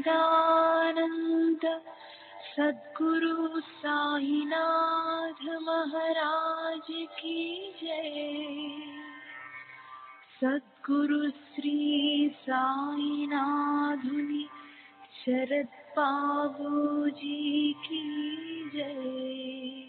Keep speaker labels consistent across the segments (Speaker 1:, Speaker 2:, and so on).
Speaker 1: सच्चिदानंद सद्गुरु साईनाथ महाराज की जय। सद्गुरु श्री साईनाथुनि शरद बाबूजी की जय।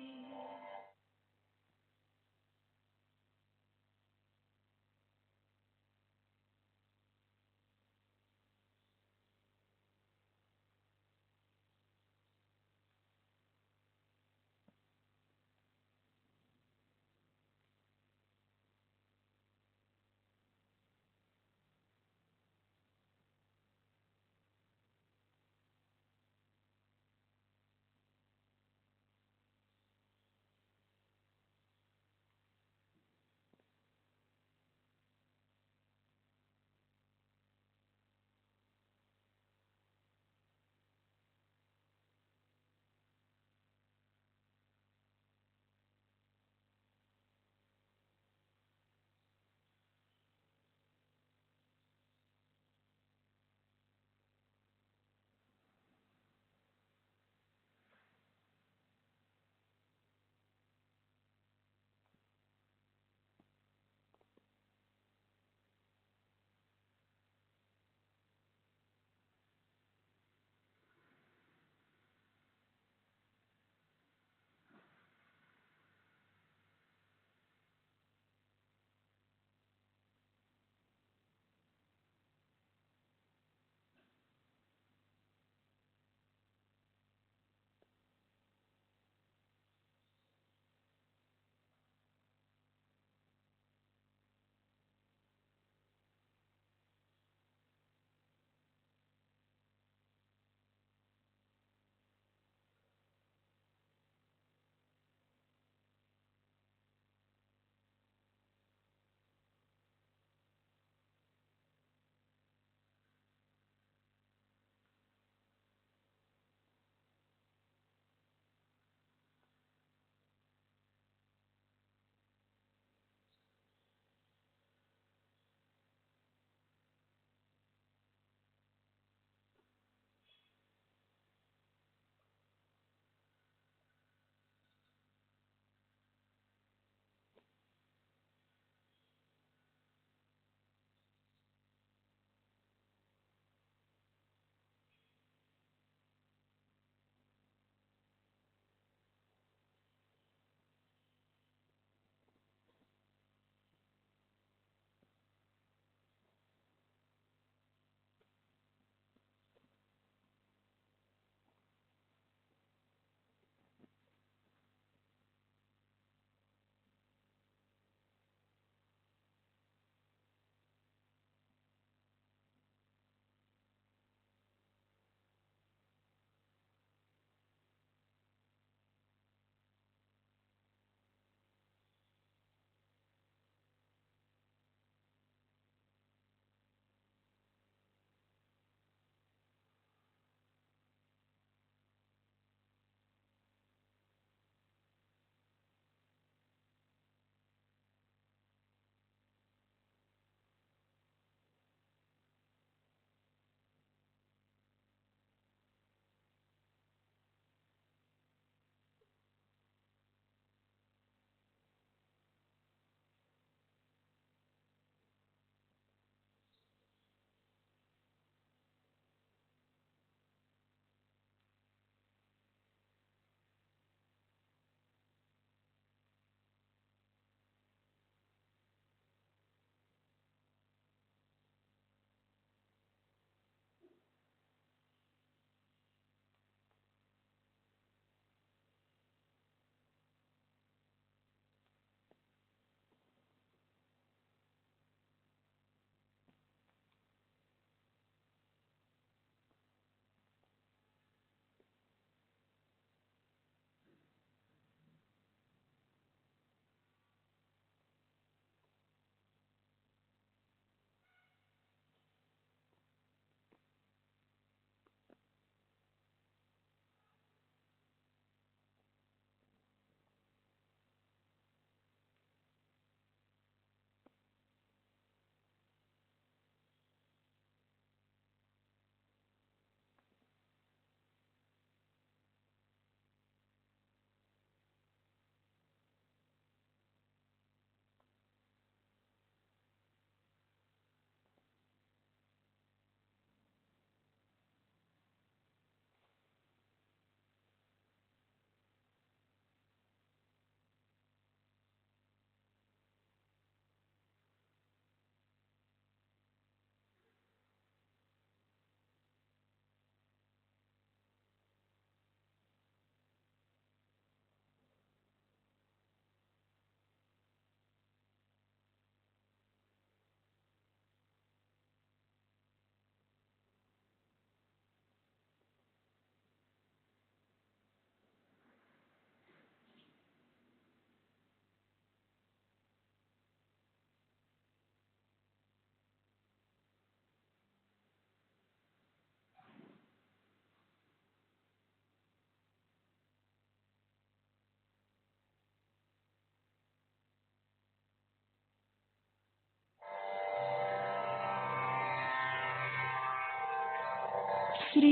Speaker 1: श्री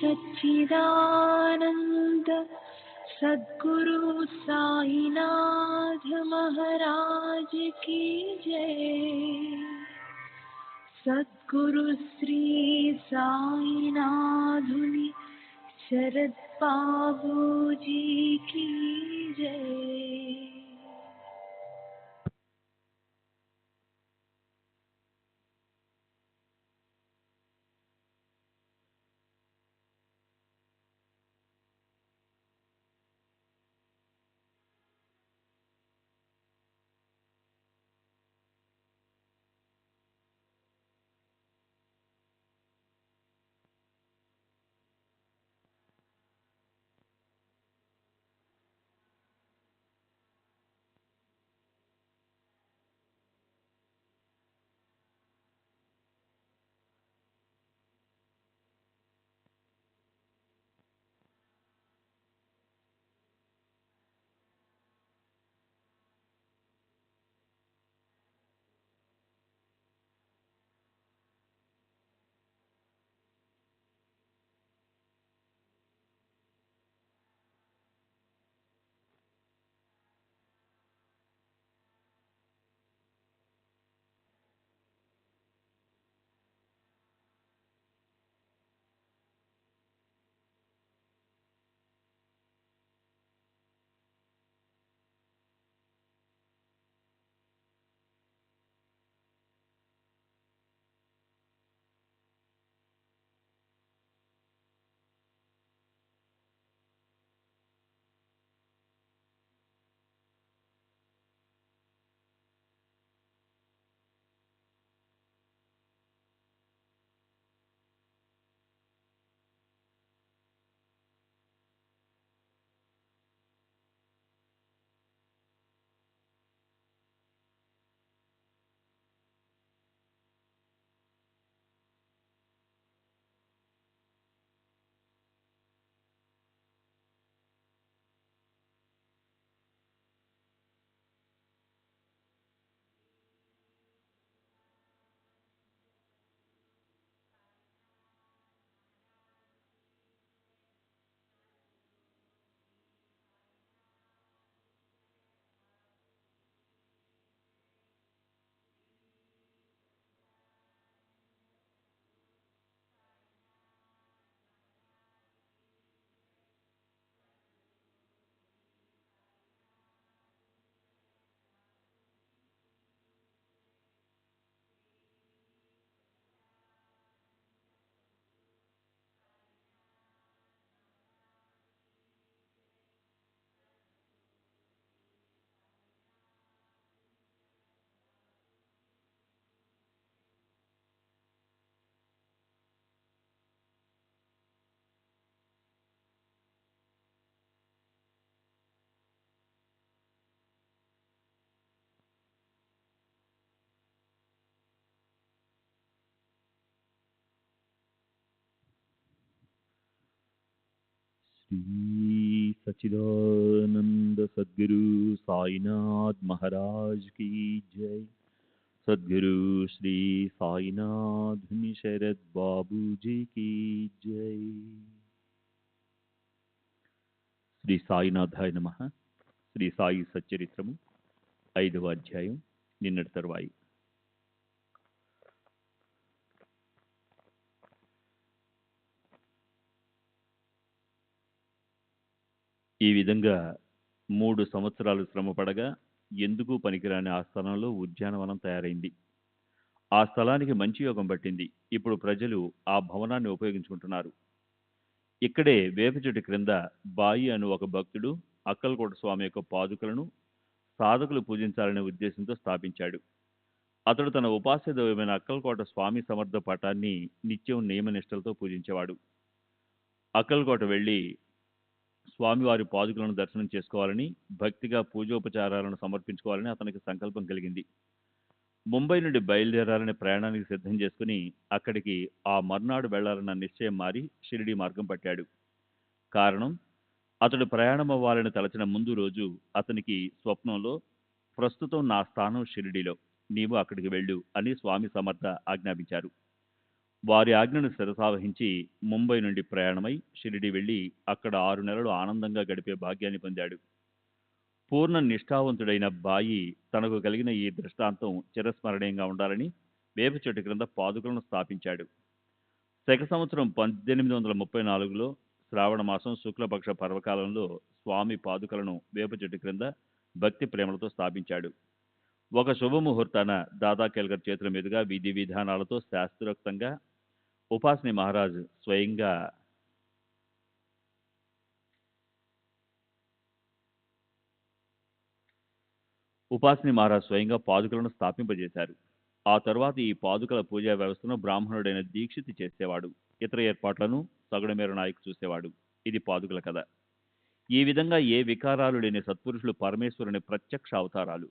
Speaker 1: सच्चिदानंद सद्गुरु साईनाथ महाराज की जय। सद्गुरु श्री साईनाथुनि शरद बाबूजी की जय।
Speaker 2: श्री सच्चिदानंद सद्गुरु साईनाथ महाराज की जय। सद्गुरु श्री साईनाथ शरद बाबू जी की जय। శ్రీ సాయినాథాయ నమః. శ్రీ సాయి సచ్చరిత్రము 5వ అధ్యాయం, నిన్నటి తరువాయి. ఈ విధంగా 3 సంవత్సరాలు శ్రమపడగా ఎందుకు పనికిరాని ఆ స్థలంలో ఉద్యానవనం తయారైంది. ఆ స్థలానికి మంచి యోగం పట్టింది. ఇప్పుడు ప్రజలు ఆ భవనాన్ని ఉపయోగించుకుంటున్నారు. ఇక్కడే వేప చెట్టు క్రింద బాయి అను ఒక భక్తుడు అక్కలకోట స్వామి యొక్క పాదుకలను సాధకులు పూజించాలనే ఉద్దేశంతో స్థాపించాడు. అతడు తన ఉపాస్య దైవమైన అక్కలకోట స్వామి సమర్థ పటాన్ని నిత్యం నియమనిష్టలతో పూజించేవాడు. అక్కలకోట వెళ్ళి స్వామివారి పాదుకలను దర్శనం చేసుకోవాలని, భక్తిగా పూజోపచారాలను సమర్పించుకోవాలని అతనికి సంకల్పం కలిగింది. ముంబై నుండి బయలుదేరాలని ప్రయాణానికి సిద్ధం చేసుకుని అక్కడికి ఆ మర్నాడు వెళ్లాలన్న నిశ్చయం మారి షిరిడీ మార్గం పట్టాడు. కారణం, అతడు ప్రయాణం అవ్వాలని తలచిన ముందు రోజు అతనికి స్వప్నంలో ప్రస్తుతం నా స్థానం షిరిడీలో, నీవు అక్కడికి వెళ్ళు అని స్వామి సమర్థ ఆజ్ఞాపించారు. వారి ఆజ్ఞను శిరసావహించి ముంబై నుండి ప్రయాణమై షిరిడి వెళ్లి అక్కడ 6 నెలలు ఆనందంగా గడిపే భాగ్యాన్ని పొందాడు. పూర్ణ నిష్ఠావంతుడైన బాయి తనకు కలిగిన ఈ దృష్టాంతం చిరస్మరణీయంగా ఉండాలని వేప చెట్టు క్రింద పాదుకలను స్థాపించాడు. శక సంవత్సరం 1834లో శ్రావణ మాసం శుక్లపక్ష పర్వకాలంలో స్వామి పాదుకలను వేప చెట్టు క్రింద భక్తి ప్రేమలతో స్థాపించాడు. ఒక శుభముహూర్తాన దాదా కేల్కర్ చేతుల మీదుగా విధి విధానాలతో శాస్త్రోక్తంగా ఉపాసని మహారాజ్ స్వయంగా పాదుకలను స్థాపింపజేశారు. ఆ తరువాత ఈ పాదుకల పూజా వ్యవస్థను బ్రాహ్మణుడైన దీక్షిత్ చేసేవాడు. ఇతర ఏర్పాట్లను సగుడమేర నాయక్ చూసేవాడు. ఇది పాదుకల కథ. ఈ విధంగా ఏ వికారాలు లేని సత్పురుషులు పరమేశ్వరుని ప్రత్యక్ష అవతారాలు.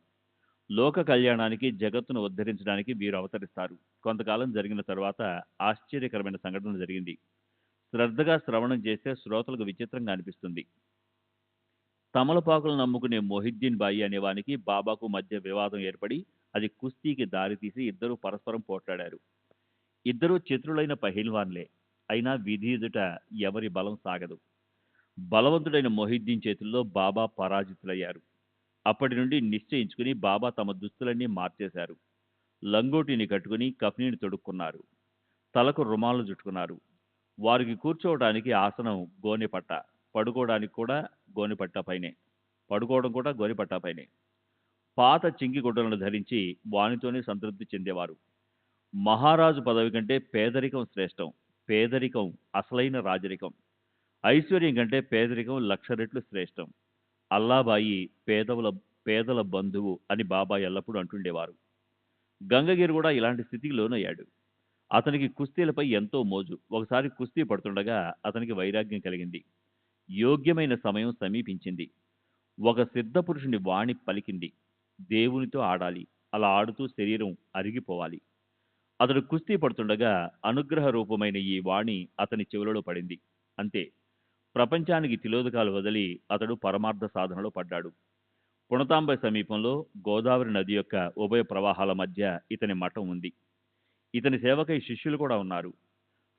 Speaker 2: లోక కళ్యాణానికి, జగత్తును ఉద్ధరించడానికి వీరు అవతరిస్తారు. కొంతకాలం జరిగిన తరువాత ఆశ్చర్యకరమైన సంఘటన జరిగింది. శ్రద్ధగా శ్రవణం చేస్తే శ్రోతలకు విచిత్రంగా అనిపిస్తుంది. తమలపాకులు నమ్ముకునే మొహిద్దీన్ బాయి అనేవానికి బాబాకు మధ్య వివాదం ఏర్పడి అది కుస్తీకి దారితీసి ఇద్దరూ పరస్పరం పోట్లాడారు. ఇద్దరూ చతురులైన పహిల్వాన్లే. అయినా విధి ఎదుట ఎవరి బలం సాగదు. బలవంతుడైన మొహిద్దీన్ చేతుల్లో బాబా పరాజితులయ్యారు. అప్పటి నుండి నిశ్చయించుకుని బాబా తమ దుస్తులన్నీ మార్చేశారు. లంగోటిని కట్టుకుని కఫ్నీని తొడుక్కున్నారు. తలకు రుమాలు చుట్టుకున్నారు. వారికి కూర్చోవడానికి ఆసనం గోనెపట్ట, పడుకోవడం కూడా గోనెపట్ట పైనే. పాత చింగి గుడ్డలను ధరించి వానితోనే సంతృప్తి చెందేవారు. మహారాజు పదవి కంటే పేదరికం శ్రేష్టం. పేదరికం అసలైన రాజరికం. ఐశ్వర్యం కంటే పేదరికం 1,00,000 రెట్లు శ్రేష్టం. అల్లాబాయి పేదల బంధువు అని బాబా ఎల్లప్పుడూ అంటుండేవారు. గంగగిరి కూడా ఇలాంటి స్థితికి లోనయ్యాడు. అతనికి కుస్తీలపై ఎంతో మోజు. ఒకసారి కుస్తీ పడుతుండగా అతనికి వైరాగ్యం కలిగింది. యోగ్యమైన సమయం సమీపించింది. ఒక సిద్ధపురుషుని వాణి పలికింది. దేవునితో ఆడాలి. అలా ఆడుతూ శరీరం అరిగిపోవాలి. అతడు కుస్తీ పడుతుండగా అనుగ్రహ రూపమైన ఈ వాణి అతని చెవులలో పడింది. అంతే. ప్రపంచానికి తిలోదకాలు వదిలి అతడు పరమార్థ సాధనలో పడ్డాడు. పుణతాంబ సమీపంలో గోదావరి నది యొక్క ఉభయ ప్రవాహాల మధ్య ఇతని మఠం ఉంది. ఇతని సేవకై శిష్యులు కూడా ఉన్నారు.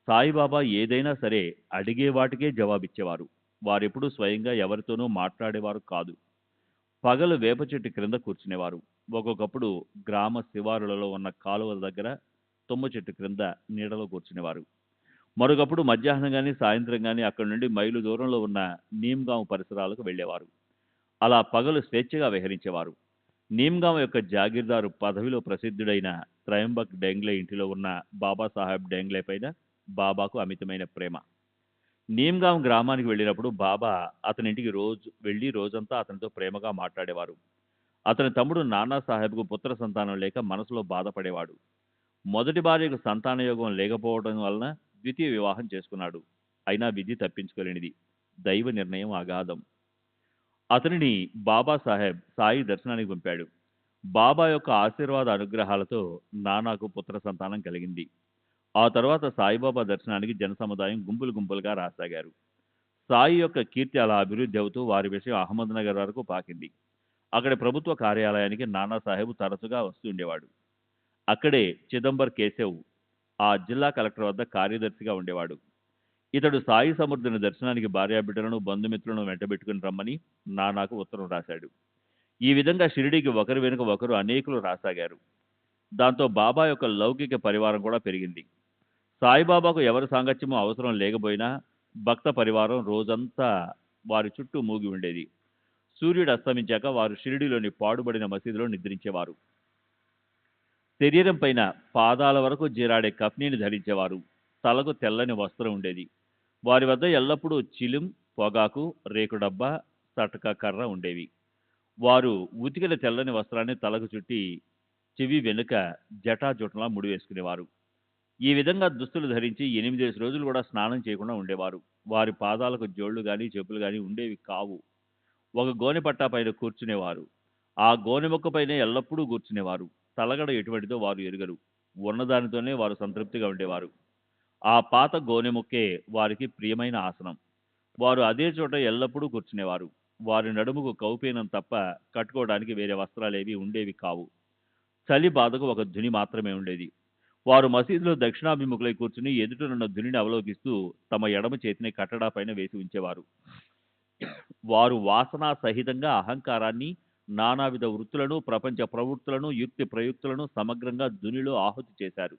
Speaker 2: సాయిబాబా ఏదైనా సరే అడిగే వాటికే జవాబిచ్చేవారు. వారెప్పుడూ స్వయంగా ఎవరితోనూ మాట్లాడేవారు కాదు. పగలు వేప చెట్టు క్రింద కూర్చునేవారు. ఒక్కొక్కప్పుడు గ్రామ శివారులలో ఉన్న కాలువల దగ్గర తుమ్మ చెట్టు క్రింద నీడలో కూర్చునేవారు. మరొకప్పుడు మధ్యాహ్నం కానీ సాయంత్రం కానీ అక్కడి నుండి మైలు దూరంలో ఉన్న నీమ్గాంవ్ పరిసరాలకు వెళ్ళేవారు. అలా పగలు స్వేచ్ఛగా విహరించేవారు. నీమ్గాంవ్ యొక్క జాగీర్దారు పదవిలో ప్రసిద్ధుడైన త్రయంబక్ డెంగ్లే ఇంటిలో ఉన్న బాబాసాహెబ్ డెంగ్లే పైన బాబాకు అమితమైన ప్రేమ. నీమ్గాంవ్ గ్రామానికి వెళ్ళినప్పుడు బాబా అతని ఇంటికి రోజంతా అతనితో ప్రేమగా మాట్లాడేవారు. అతని తమ్ముడు నానాసాహెబ్కు పుత్ర సంతానం లేక మనసులో బాధపడేవాడు. మొదటి భార్యకు సంతానయోగం లేకపోవడం వలన ద్వితీయ వివాహం చేసుకున్నాడు. అయినా విధి తప్పించుకోలేనిది. దైవ నిర్ణయం అగాధం. అతనిని బాబాసాహెబ్ సాయి దర్శనానికి పంపాడు. బాబా యొక్క ఆశీర్వాద అనుగ్రహాలతో నానాకు పుత్ర సంతానం కలిగింది. ఆ తర్వాత సాయిబాబా దర్శనానికి జనసముదాయం గుంపులుగా రాసాగారు. సాయి యొక్క కీర్తి అలా అభివృద్ధి అవుతూ వారి విషయం అహ్మద్నగర్ వరకు పాకింది. అక్కడి ప్రభుత్వ కార్యాలయానికి నానాసాహెబ్ తరచుగా వస్తూ ఉండేవాడు. అక్కడే చిదంబర్ కేశవ్ ఆ జిల్లా కలెక్టర్ వద్ద కార్యదర్శిగా ఉండేవాడు. ఇతడు సాయి సమర్థుని దర్శనానికి భార్యాబిడ్డలను బంధుమిత్రులను వెంటబెట్టుకుని రమ్మని నానాకు ఉత్తరం రాశాడు. ఈ విధంగా షిరిడీకి ఒకరి వెనుక ఒకరు అనేకులు రాసాగారు. దాంతో బాబా యొక్క లౌకిక పరివారం కూడా పెరిగింది. సాయిబాబాకు ఎవరి సాంగత్యమో అవసరం లేకపోయినా భక్త పరివారం రోజంతా వారి చుట్టూ మూగి ఉండేది. సూర్యుడు అస్తమించాక వారు షిరిడీలోని పాడుబడిన మసీదులో నిద్రించేవారు. శరీరం పైన పాదాల వరకు జీరాడే కఫ్నీని ధరించేవారు. తలకు తెల్లని వస్త్రం ఉండేది. వారి వద్ద ఎల్లప్పుడూ చిలుం, పొగాకు, రేకు డబ్బా, సటక కర్ర ఉండేవి. వారు ఉతికిన తెల్లని వస్త్రాన్ని తలకు చుట్టి చెవి వెనుక జటాజుటంలా ముడివేసుకునేవారు. ఈ విధంగా దుస్తులు ధరించి 8 రోజులు కూడా స్నానం చేయకుండా ఉండేవారు. వారి పాదాలకు జోళ్లు గాని చెప్పులు గాని ఉండేవి కావు. ఒక గోనెపట్టా పైన కూర్చునేవారు. ఆ గోనెమొక్కపైనే ఎల్లప్పుడూ కూర్చునేవారు. తలగడ ఎటువంటిదో వారు ఎరుగరు. ఉన్నదానితోనే వారు సంతృప్తిగా ఉండేవారు. ఆ పాత గోనెముక్కే వారికి ప్రియమైన ఆసనం. వారు అదే చోట ఎల్లప్పుడూ కూర్చునేవారు. వారి నడుముకు కౌపీనం తప్ప కట్టుకోవడానికి వేరే వస్త్రాలేవి ఉండేవి కావు. చలి బాధకు ఒక ధుని మాత్రమే ఉండేది. వారు మసీదులో దక్షిణాభిముఖులై కూర్చుని ఎదుటనున్న ధునిని అవలోకిస్తూ తమ ఎడమ చేతిని కట్టడా పైన వేసి ఉంచేవారు. వారు వాసనా సహితంగా అహంకారాన్ని, నానావిధ వృత్తులను, ప్రపంచ ప్రవృత్తులను, యుక్తి ప్రయుక్తులను సమగ్రంగా ధునిలో ఆహుతి చేశారు.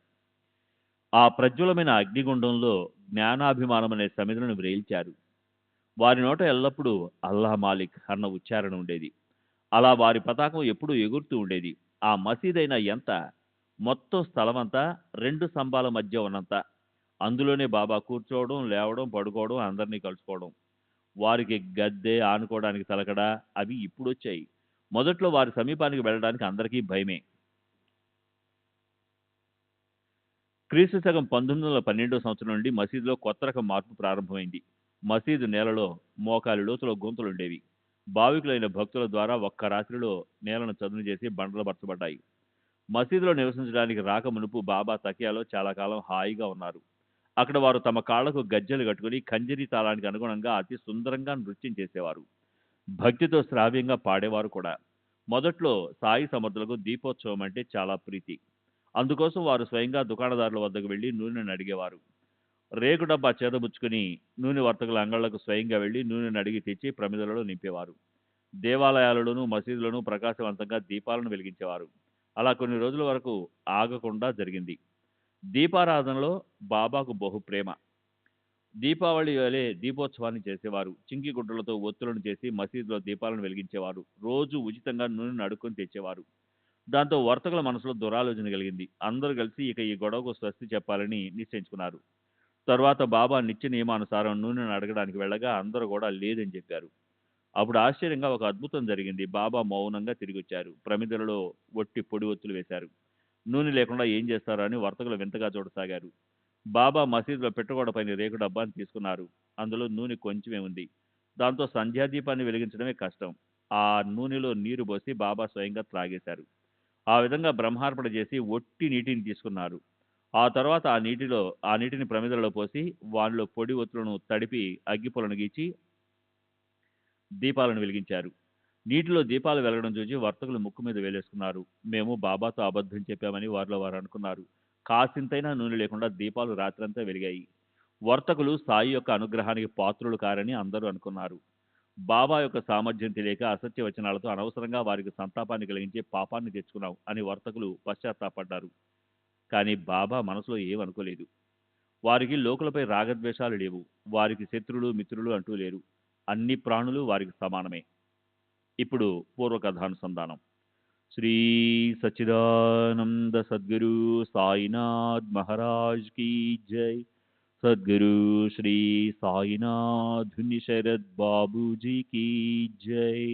Speaker 2: ఆ ప్రజ్వలమైన అగ్నిగుండంలో జ్ఞానాభిమానమనే సమిధులను వ్రేల్చారు. వారి నోట ఎల్లప్పుడూ అల్లా మాలిక్ అన్న ఉచ్చారణ ఉండేది. అలా వారి పతాకం ఎప్పుడూ ఎగురుతూ ఉండేది. ఆ మసీదైనా ఎంత? మొత్తం స్థలమంతా 2 స్తంభాల మధ్య ఉన్నంత. అందులోనే బాబా కూర్చోవడం, లేవడం, పడుకోవడం, అందరినీ కలుసుకోవడం. వారికి గద్దె, ఆనుకోవడానికి తలకడ అవి ఇప్పుడొచ్చాయి. మొదట్లో వారి సమీపానికి వెళ్ళడానికి అందరికీ భయమే. క్రీస్తు శకం 1912 సంవత్సరం నుండి మసీదులో కొత్త రకం మార్పు ప్రారంభమైంది. మసీదు నేలలో మోకాలి లోతులో గుంతలుండేవి. భావికులైన భక్తుల ద్వారా ఒక్క రాత్రిలో నేలను చదును చేసి బండలు పరచబడ్డాయి. మసీదులో నివసించడానికి రాక మునుపు బాబా తకియాలో చాలా కాలం హాయిగా ఉన్నారు. అక్కడ వారు తమ కాళ్లకు గజ్జెలు కట్టుకుని ఖంజరీ తాళానికి అనుగుణంగా అతి సుందరంగా నృత్యం చేసేవారు. భక్తితో శ్రావ్యంగా పాడేవారు కూడా. మొదట్లో సాయి సమర్థులకు దీపోత్సవం అంటే చాలా ప్రీతి. అందుకోసం వారు స్వయంగా దుకాణదారుల వద్దకు వెళ్లి నూనెను అడిగేవారు. రేకు డబ్బా చేతబుచ్చుకుని నూనె వర్తకుల అంగళ్లకు స్వయంగా వెళ్లి నూనెను అడిగి తెచ్చి ప్రమిదలలో నింపేవారు. దేవాలయాలలోనూ మసీదులను ప్రకాశవంతంగా దీపాలను వెలిగించేవారు. అలా కొన్ని రోజుల వరకు ఆగకుండా జరిగింది. దీపారాధనలో బాబాకు బహు ప్రేమ. దీపావళి వలె దీపోత్సవాన్ని చేసేవారు. చింకి గుడ్డలతో ఒత్తులను చేసి మసీదులో దీపాలను వెలిగించేవారు. రోజు ఉచితంగా నూనెను అడుక్కొని తెచ్చేవారు. దాంతో వర్తకుల మనసులో దురాలోచన కలిగింది. అందరూ కలిసి ఇక ఈ గొడవకు స్వస్తి చెప్పాలని నిశ్చయించుకున్నారు. తర్వాత బాబా నిత్య నియమానుసారం నూనెను అడగడానికి వెళ్ళగా అందరూ కూడా లేదని చెప్పారు. అప్పుడు ఆశ్చర్యంగా ఒక అద్భుతం జరిగింది. బాబా మౌనంగా తిరిగొచ్చారు. ప్రమిదలలో ఒట్టి పొడి ఒత్తులు వేశారు. నూనె లేకుండా ఏం చేస్తారో అని వర్తకులు వింతగా చూడసాగారు. బాబా మసీదులో పెట్టగోడపైన రేకు డబ్బాని తీసుకున్నారు. అందులో నూనె కొంచెమే ఉంది. దాంతో సంధ్యాదీపాన్ని వెలిగించడమే కష్టం. ఆ నూనెలో నీరు పోసి బాబా స్వయంగా త్రాగేశారు. ఆ విధంగా బ్రహ్మార్పణ చేసి ఒట్టి నీటిని తీసుకున్నారు. ఆ తర్వాత ఆ నీటిని ప్రమిదలలో పోసి వానిలో పొడి ఒత్తులను తడిపి అగ్గిపులను గీచి దీపాలను వెలిగించారు. నీటిలో దీపాలు వెలగడం చూసి వర్తకులు ముక్కు మీద వేలేసుకున్నారు. మేము బాబాతో అబద్ధం చెప్పామని వారిలో వారు అనుకున్నారు. కాసింతైనా నూనె లేకుండా దీపాలు రాత్రంతా వెలిగాయి. వర్తకులు సాయి యొక్క అనుగ్రహానికి పాత్రులు కారని అందరూ అనుకున్నారు. బాబా యొక్క సామర్థ్యం తెలియక అసత్య వచనాలతో అనవసరంగా వారికి సంతాపాన్ని కలిగించే పాపాన్ని తెచ్చుకున్నాం అని వర్తకులు పశ్చాత్తాపడ్డారు. కానీ బాబా మనసులో ఏమనుకోలేదు. వారికి లోకులపై రాగద్వేషాలు లేవు. వారికి శత్రులు, మిత్రులు అంటూ లేరు. అన్ని ప్రాణులు వారికి సమానమే. ఇప్పుడు పూర్వకథానుసంధానం. శ్రీ సచ్చిదానంద సద్గురు సాయినాథ్ మహారాజ్ కీ జై. సద్గురు శ్రీ సాయినాథ్ శరద్ బాబూజీ కీ జై.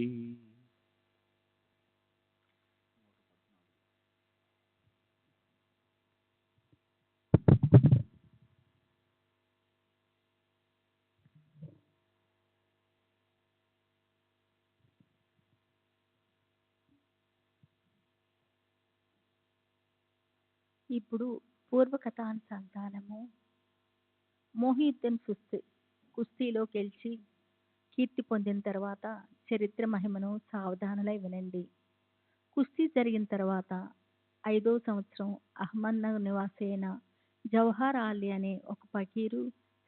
Speaker 1: ఇప్పుడు పూర్వకథానుసంధానము. మోహిద్దీన్ కుస్తీలో గెలిచి కీర్తి పొందిన తర్వాత చరిత్ర మహిమను సావధానులై వినండి. కుస్తీ జరిగిన తర్వాత 5వ సంవత్సరం అహ్మద్నగర్ నివాసి అయిన జవహర్ అలీ అనే ఒక ఫకీరు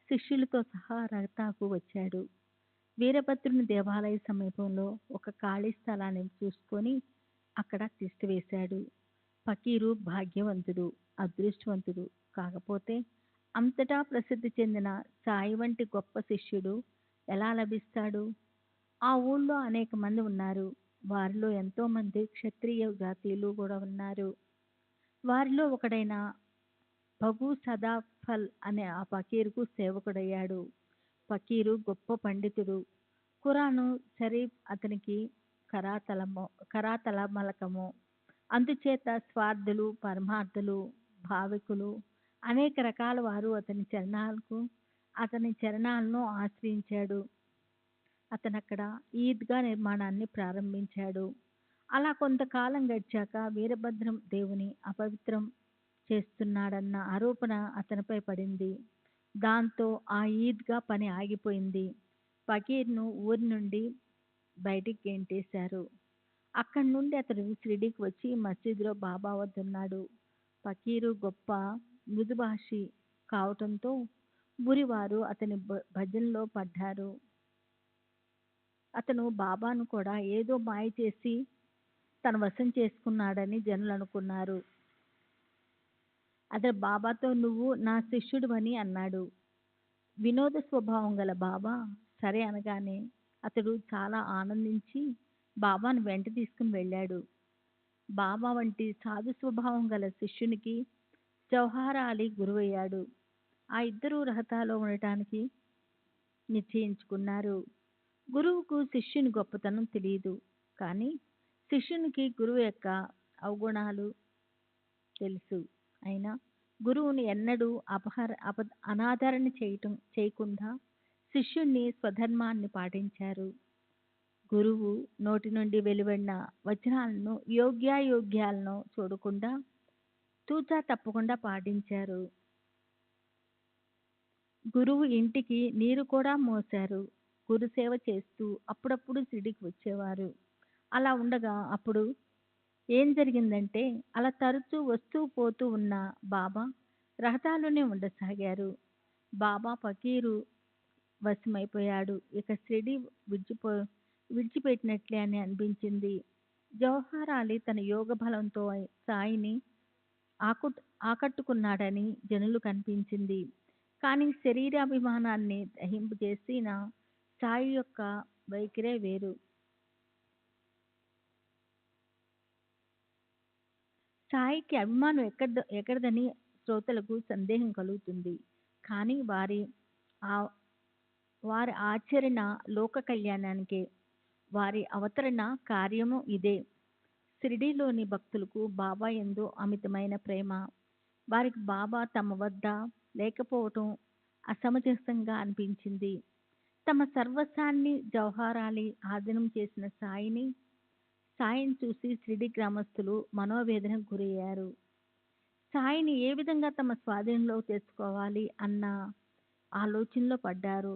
Speaker 1: శిష్యులతో సహా రహతాకు వచ్చాడు. వీరభద్రుని దేవాలయ సమీపంలో ఒక ఖాళీ స్థలాన్ని చూసుకొని అక్కడ తిష్టి వేశాడు. ఫకీరు భాగ్యవంతుడు, అదృష్టవంతుడు. కాకపోతే అంతటా ప్రసిద్ధి చెందిన సాయి వంటి గొప్ప శిష్యుడు ఎలా లభిస్తాడు? ఆ ఊళ్ళో అనేక మంది ఉన్నారు. వారిలో ఎంతో మంది క్షత్రియ జాతీయులు కూడా ఉన్నారు. వారిలో ఒకడైన భగు సదాఫల్ అనే ఆ ఫకీరుకు సేవకుడయ్యాడు. ఫకీరు గొప్ప పండితుడు. ఖురాను షరీఫ్ అతనికి కరాతలమలకము. అందుచేత స్వార్థులు, పరమార్థులు, భావికులు అనేక రకాల వారు అతని చరణాలను ఆశ్రయించాడు. అతను అక్కడ ఈద్గా నిర్మాణాన్ని ప్రారంభించాడు. అలా కొంతకాలం గడిచాక వీరభద్రం దేవుని అపవిత్రం చేస్తున్నాడన్న ఆరోపణ అతనిపై పడింది. దాంతో ఆ ఈద్గా పని ఆగిపోయింది. ఫకీర్ను ఊరి నుండి బయటికి గెంటేశారు. అక్కడి నుండి అతడు షిరిడీకి వచ్చి మసీదులో బాబా వద్ద ఉన్నాడు. ఫకీరు గొప్ప మృదుభాషి కావటంతో ఊరివారు అతని భజనలో పడ్డారు. అతను బాబాను కూడా ఏదో మాయ చేసి తన వశం చేసుకున్నాడని జనులు అనుకున్నారు. అతడు బాబాతో నువ్వు నా శిష్యుడివని అన్నాడు. వినోద స్వభావం గల బాబా సరే అనగానే అతడు చాలా ఆనందించి బాబాను వెంట తీసుకుని వెళ్ళాడు. బాబా వంటి సాధు స్వభావం గల శిష్యునికి జవహర్ అలీ గురువయ్యాడు. ఆ ఇద్దరూ రహతాలో ఉండటానికి నిశ్చయించుకున్నారు. గురువుకు శిష్యుని గొప్పతనం తెలియదు, కానీ శిష్యునికి గురువు యొక్క అవగుణాలు తెలుసు. అయినా గురువుని ఎన్నడూ అనాదరణ చేయకుండా శిష్యుణ్ణి స్వధర్మాన్ని పాటించారు. గురువు నోటి నుండి వెలువడిన వచనాలను యోగ్యాయోగ్యాలను చూడకుండా తూచా తప్పకుండా పాటించారు. గురువు ఇంటికి నీరు కూడా మోశారు. గురుసేవ చేస్తూ అప్పుడప్పుడు షిరిడీకి వచ్చేవారు. అలా ఉండగా అప్పుడు ఏం జరిగిందంటే, అలా తరచూ వస్తూ పోతూ ఉన్న బాబా రహతాలోనే ఉండసాగారు. బాబా ఫకీరు వశమైపోయాడు. ఇక షిరిడీ విడిచిపెట్టినట్లే అని అనిపించింది. జవహర్ అలీ తన యోగ బలంతో సాయిని ఆకట్టుకున్నాడని జనులు కనిపించింది. కానీ శరీరాభిమానాన్ని దహింపజేసిన సాయి యొక్క వైఖరే వేరు. సాయికి అభిమానం ఎక్కడదని శ్రోతలకు సందేహం కలుగుతుంది. కానీ వారి ఆచరణ లోక కళ్యాణానికే. వారి అవతరణ కార్యము ఇదే. షిరిడీలోని భక్తులకు బాబా యందు అమితమైన ప్రేమ. వారికి బాబా తమ వద్ద లేకపోవటం అసమంజసంగా అనిపించింది. తమ సర్వస్వాన్ని జవహర్ అలీ ఆధీనం చేసిన సాయిని చూసి షిరిడీ గ్రామస్తులు మనోవేదనకు గురయ్యారు. సాయిని ఏ విధంగా తమ స్వాధీనంలో తెచ్చుకోవాలి అన్న ఆలోచనలో పడ్డారు.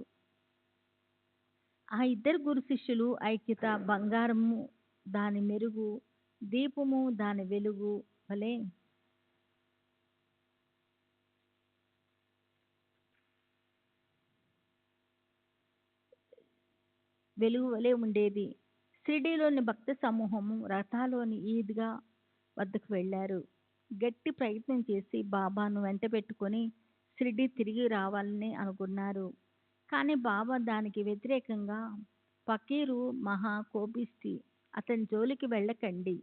Speaker 1: ఆ ఇద్దరు గురు శిష్యులు ఐక్యత బంగారము దాని మెరుగు, దీపము దాని వెలుగు వలె ఉండేది. షిరిడీలోని భక్త సమూహము రథాలోని ఈద్గా వద్దకు వెళ్ళారు. గట్టి ప్రయత్నం చేసి బాబాను వెంట పెట్టుకొని షిరిడీ తిరిగి రావాలని అనుకున్నారు. కానీ బాబా దానికి వ్యతిరేకంగా ఫకీరు మహా కోపిష్టి, అతని జోలికి వెళ్ళకండి,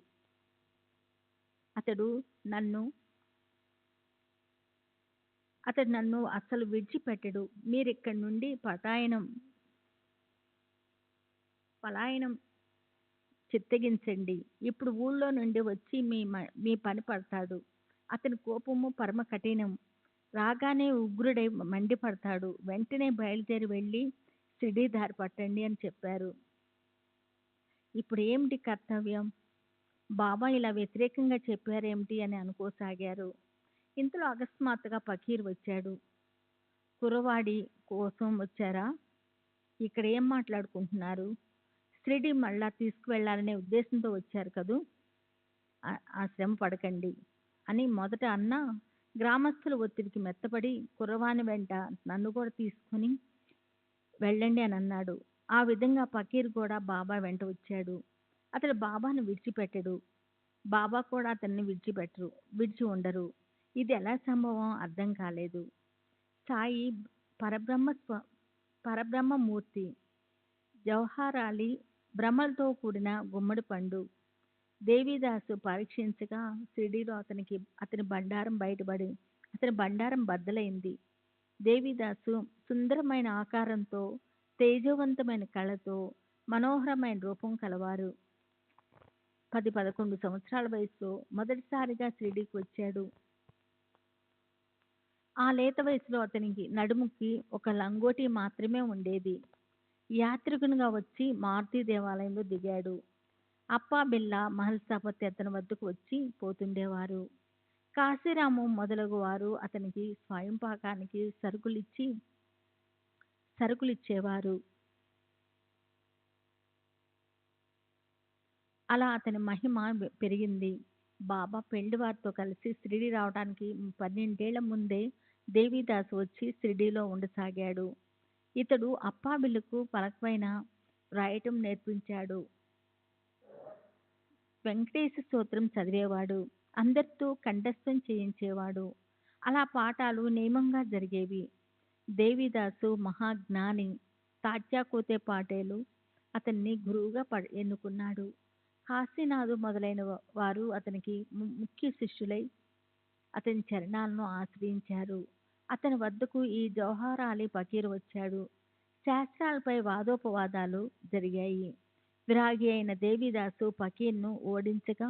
Speaker 1: అతడు నన్ను అస్సలు విడిచిపెట్టడు, మీరిక్కడి నుండి పలాయనం చిత్తగించండి. ఇప్పుడు ఊళ్ళో నుండి వచ్చి మీ పని పడతాడు. అతని కోపము పరమ కఠినం. రాగానే ఉగ్రుడై మండిపడతాడు. వెంటనే బయలుదేరి వెళ్ళి షిరిడీ దారి పట్టండి అని చెప్పారు. ఇప్పుడు ఏమిటి కర్తవ్యం? బాబా ఇలా వ్యతిరేకంగా చెప్పారేమిటి అని అనుకోసాగారు. ఇంతలో అకస్మాత్తుగా ఫకీర్ వచ్చాడు. కురవాడి కోసం వచ్చారా? ఇక్కడ ఏం మాట్లాడుకుంటున్నారు? షిరిడీ మళ్ళా తీసుకువెళ్లాలనే ఉద్దేశంతో వచ్చారు కదూ, ఆ శ్రమ పడకండి అని మొదట అన్నా, గ్రామస్తుల ఒత్తిడికి మెత్తపడి కుర్రవాణి వెంట నన్ను కూడా తీసుకుని వెళ్ళండి అని అన్నాడు. ఆ విధంగా ఫకీర్ కూడా బాబా వెంట వచ్చాడు. అతడు బాబాను విడిచిపెట్టడు, బాబా కూడా అతన్ని విడిచి ఉండరు. ఇది ఎలా సంభవం అర్థం కాలేదు. సాయి పరబ్రహ్మమూర్తి, జవహర్ అలీ భ్రమలతో కూడిన గుమ్మడి పండు. దేవీదాసు పరీక్షించగా షిరిడీలో అతని బండారం బద్దలైంది. దేవీదాసు సుందరమైన ఆకారంతో, తేజవంతమైన కళ్ళతో, మనోహరమైన రూపం కలవారు. 10-11 సంవత్సరాల వయసులో మొదటిసారిగా షిరిడీకి వచ్చాడు. ఆ లేత వయసులో అతనికి నడుముకి ఒక లంగోటి మాత్రమే ఉండేది. యాత్రికునిగా వచ్చి మారుతి దేవాలయంలో దిగాడు. అప్పా బిల్లా మహల్సాపతి అతని వద్దకు వచ్చి పోతుండేవారు. కాశీరాము మొదలగు వారు అతనికి స్వయం పాకానికి సరుకులిచ్చేవారు. అలా అతని మహిమ పెరిగింది. బాబా పెళ్లివారితో కలిసి షిరిడి రావడానికి 12 ఏళ్ల ముందే దేవిదాసు వచ్చి షిరిడీలో ఉండసాగాడు. ఇతడు అప్పాబిళ్ళకు పలకపైన వ్రాయటం నేర్పించాడు. వెంకటేశ స్తోత్రం చదివేవాడు. అందరితో కంఠస్థం చేయించేవాడు. అలా పాఠాలు నియమంగా జరిగేవి. దేవిదాసు మహాజ్ఞాని తాత్యా కోతే పాటేలు అతన్ని గురువుగా ఎన్నుకున్నాడు. కాశీనాథు మొదలైన వారు అతనికి ముఖ్య శిష్యులై అతని చరణాలను ఆశ్రయించారు. అతని వద్దకు ఈ జవహర్ అలీ ఫకీర్ వచ్చాడు. శాస్త్రాలపై వాదోపవాదాలు జరిగాయి. విరాగి అయిన దేవిదాసు ఫకీర్ను ఓడించగా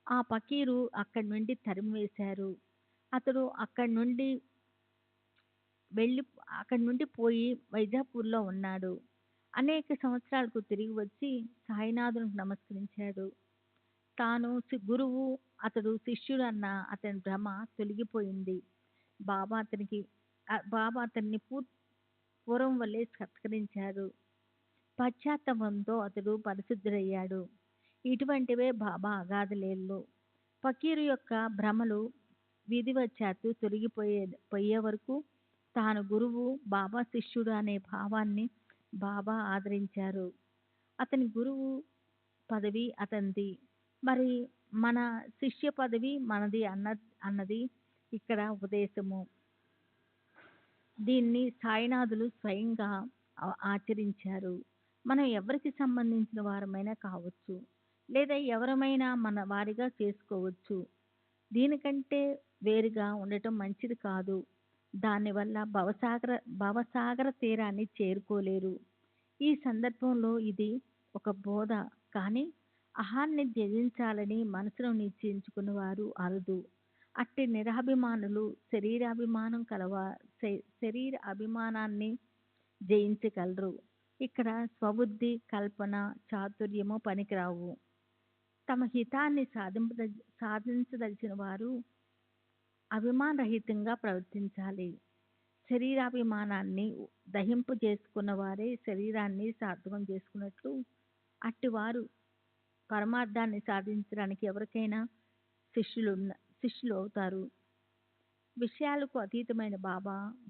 Speaker 1: ఆ ఫకీరు అక్కడి నుండి తరిమివేశారు. అతడు అక్కడి నుండి పోయి వైజాపూర్లో ఉన్నాడు. అనేక సంవత్సరాలకు తిరిగి వచ్చి సాయినాథునికి నమస్కరించాడు. తాను గురువు, అతడు శిష్యుడు అన్న అతని భ్రమ తొలగిపోయింది. బాబా అతన్ని పూర్వం వల్లే సత్కరించారు. పశ్చాత్తాపంతో అతడు పరిశుద్ధుడయ్యాడు. ఇటువంటివే బాబా అగాధ లీలలు. ఫకీరు యొక్క భ్రమలు విధివశాత్తు తొలగిపోయే వరకు తాను గురువు, బాబా శిష్యుడు అనే భావాన్ని బాబా ఆదరించారు. అతని గురువు పదవి అతనిది, మరి మన శిష్య పదవి మనది అన్నది ఇక్కడ ఉపదేశము. దీన్ని సాయినాథులు స్వయంగా ఆచరించారు. మనం ఎవరికి సంబంధించిన వారమైనా కావచ్చు, లేదా ఎవరమైనా మన వారిగా చేసుకోవచ్చు. దీనికంటే వేరుగా ఉండటం మంచిది కాదు. దానివల్ల భవసాగర తీరాన్ని చేరుకోలేరు. ఈ సందర్భంలో ఇది ఒక బోధ. కానీ అహాన్ని త్యజించాలని మనసును నిశ్చయించుకున్న వారు అరుదు. అట్టి నిరాభిమానులు శరీర అభిమానాన్ని జయించగలరు. ఇక్కడ స్వబుద్ధి, కల్పన, చాతుర్యము పనికిరావు. తమ హితాన్ని సాధించదలిచిన వారు అభిమానరహితంగా ప్రవర్తించాలి. శరీరాభిమానాన్ని దహింపజేసుకున్న వారే శరీరాన్ని సార్థకం చేసుకున్నట్లు అట్టివారు పరమార్థాన్ని సాధించడానికి ఎవరికైనా శిష్యులు అవుతారు. విషయాలకు అతీతమైన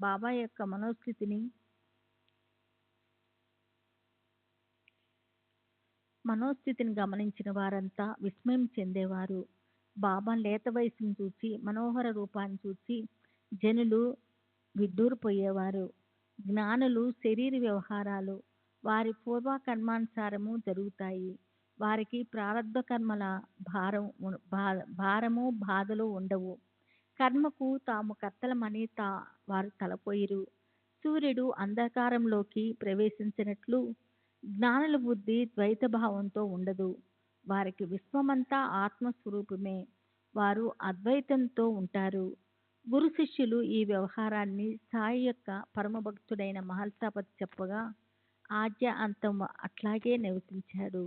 Speaker 1: బాబా యొక్క మనోస్థితిని గమనించిన వారంతా విస్మయం చెందేవారు. బాబా లేత వయసును చూసి, మనోహర రూపాన్ని చూసి జనులు విడ్డూరిపోయేవారు. జ్ఞానులు శరీర వ్యవహారాలు వారి పూర్వకర్మానుసారము జరుగుతాయి. వారికి ప్రారబ్ధ కర్మల భారము బాధలు ఉండవు. కర్మకు తాము కర్తలమని వారు తలపోయిరు. సూర్యుడు అంధకారంలోకి ప్రవేశించినట్లు జ్ఞానుల బుద్ధి ద్వైత భావంతో ఉండదు. వారికి విశ్వమంతా ఆత్మస్వరూపమే. వారు అద్వైతంతో ఉంటారు. గురు శిష్యులు ఈ వ్యవహారాన్ని సాయి యొక్క పరమభక్తుడైన మహల్సాపతి చెప్పగా ఆద్య అంతం అట్లాగే నివసించాడు.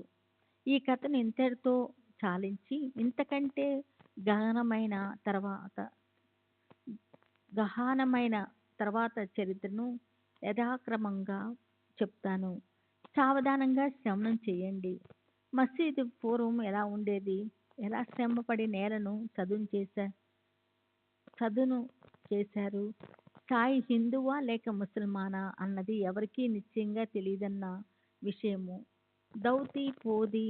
Speaker 1: ఈ కథను ఇంతటితో చాలించి ఇంతకంటే గహనమైన తర్వాత చరిత్రను యథాక్రమంగా చెప్తాను. సావధానంగా శ్రవణం చేయండి. మసీదు పూర్వం ఎలా ఉండేది, ఎలా శ్రమపడి నేలను చదును చేశారు, సాయి హిందువా లేక ముసల్మానా అన్నది ఎవరికీ నిశ్చయంగా తెలియదన్న విషయము, దౌతి పోది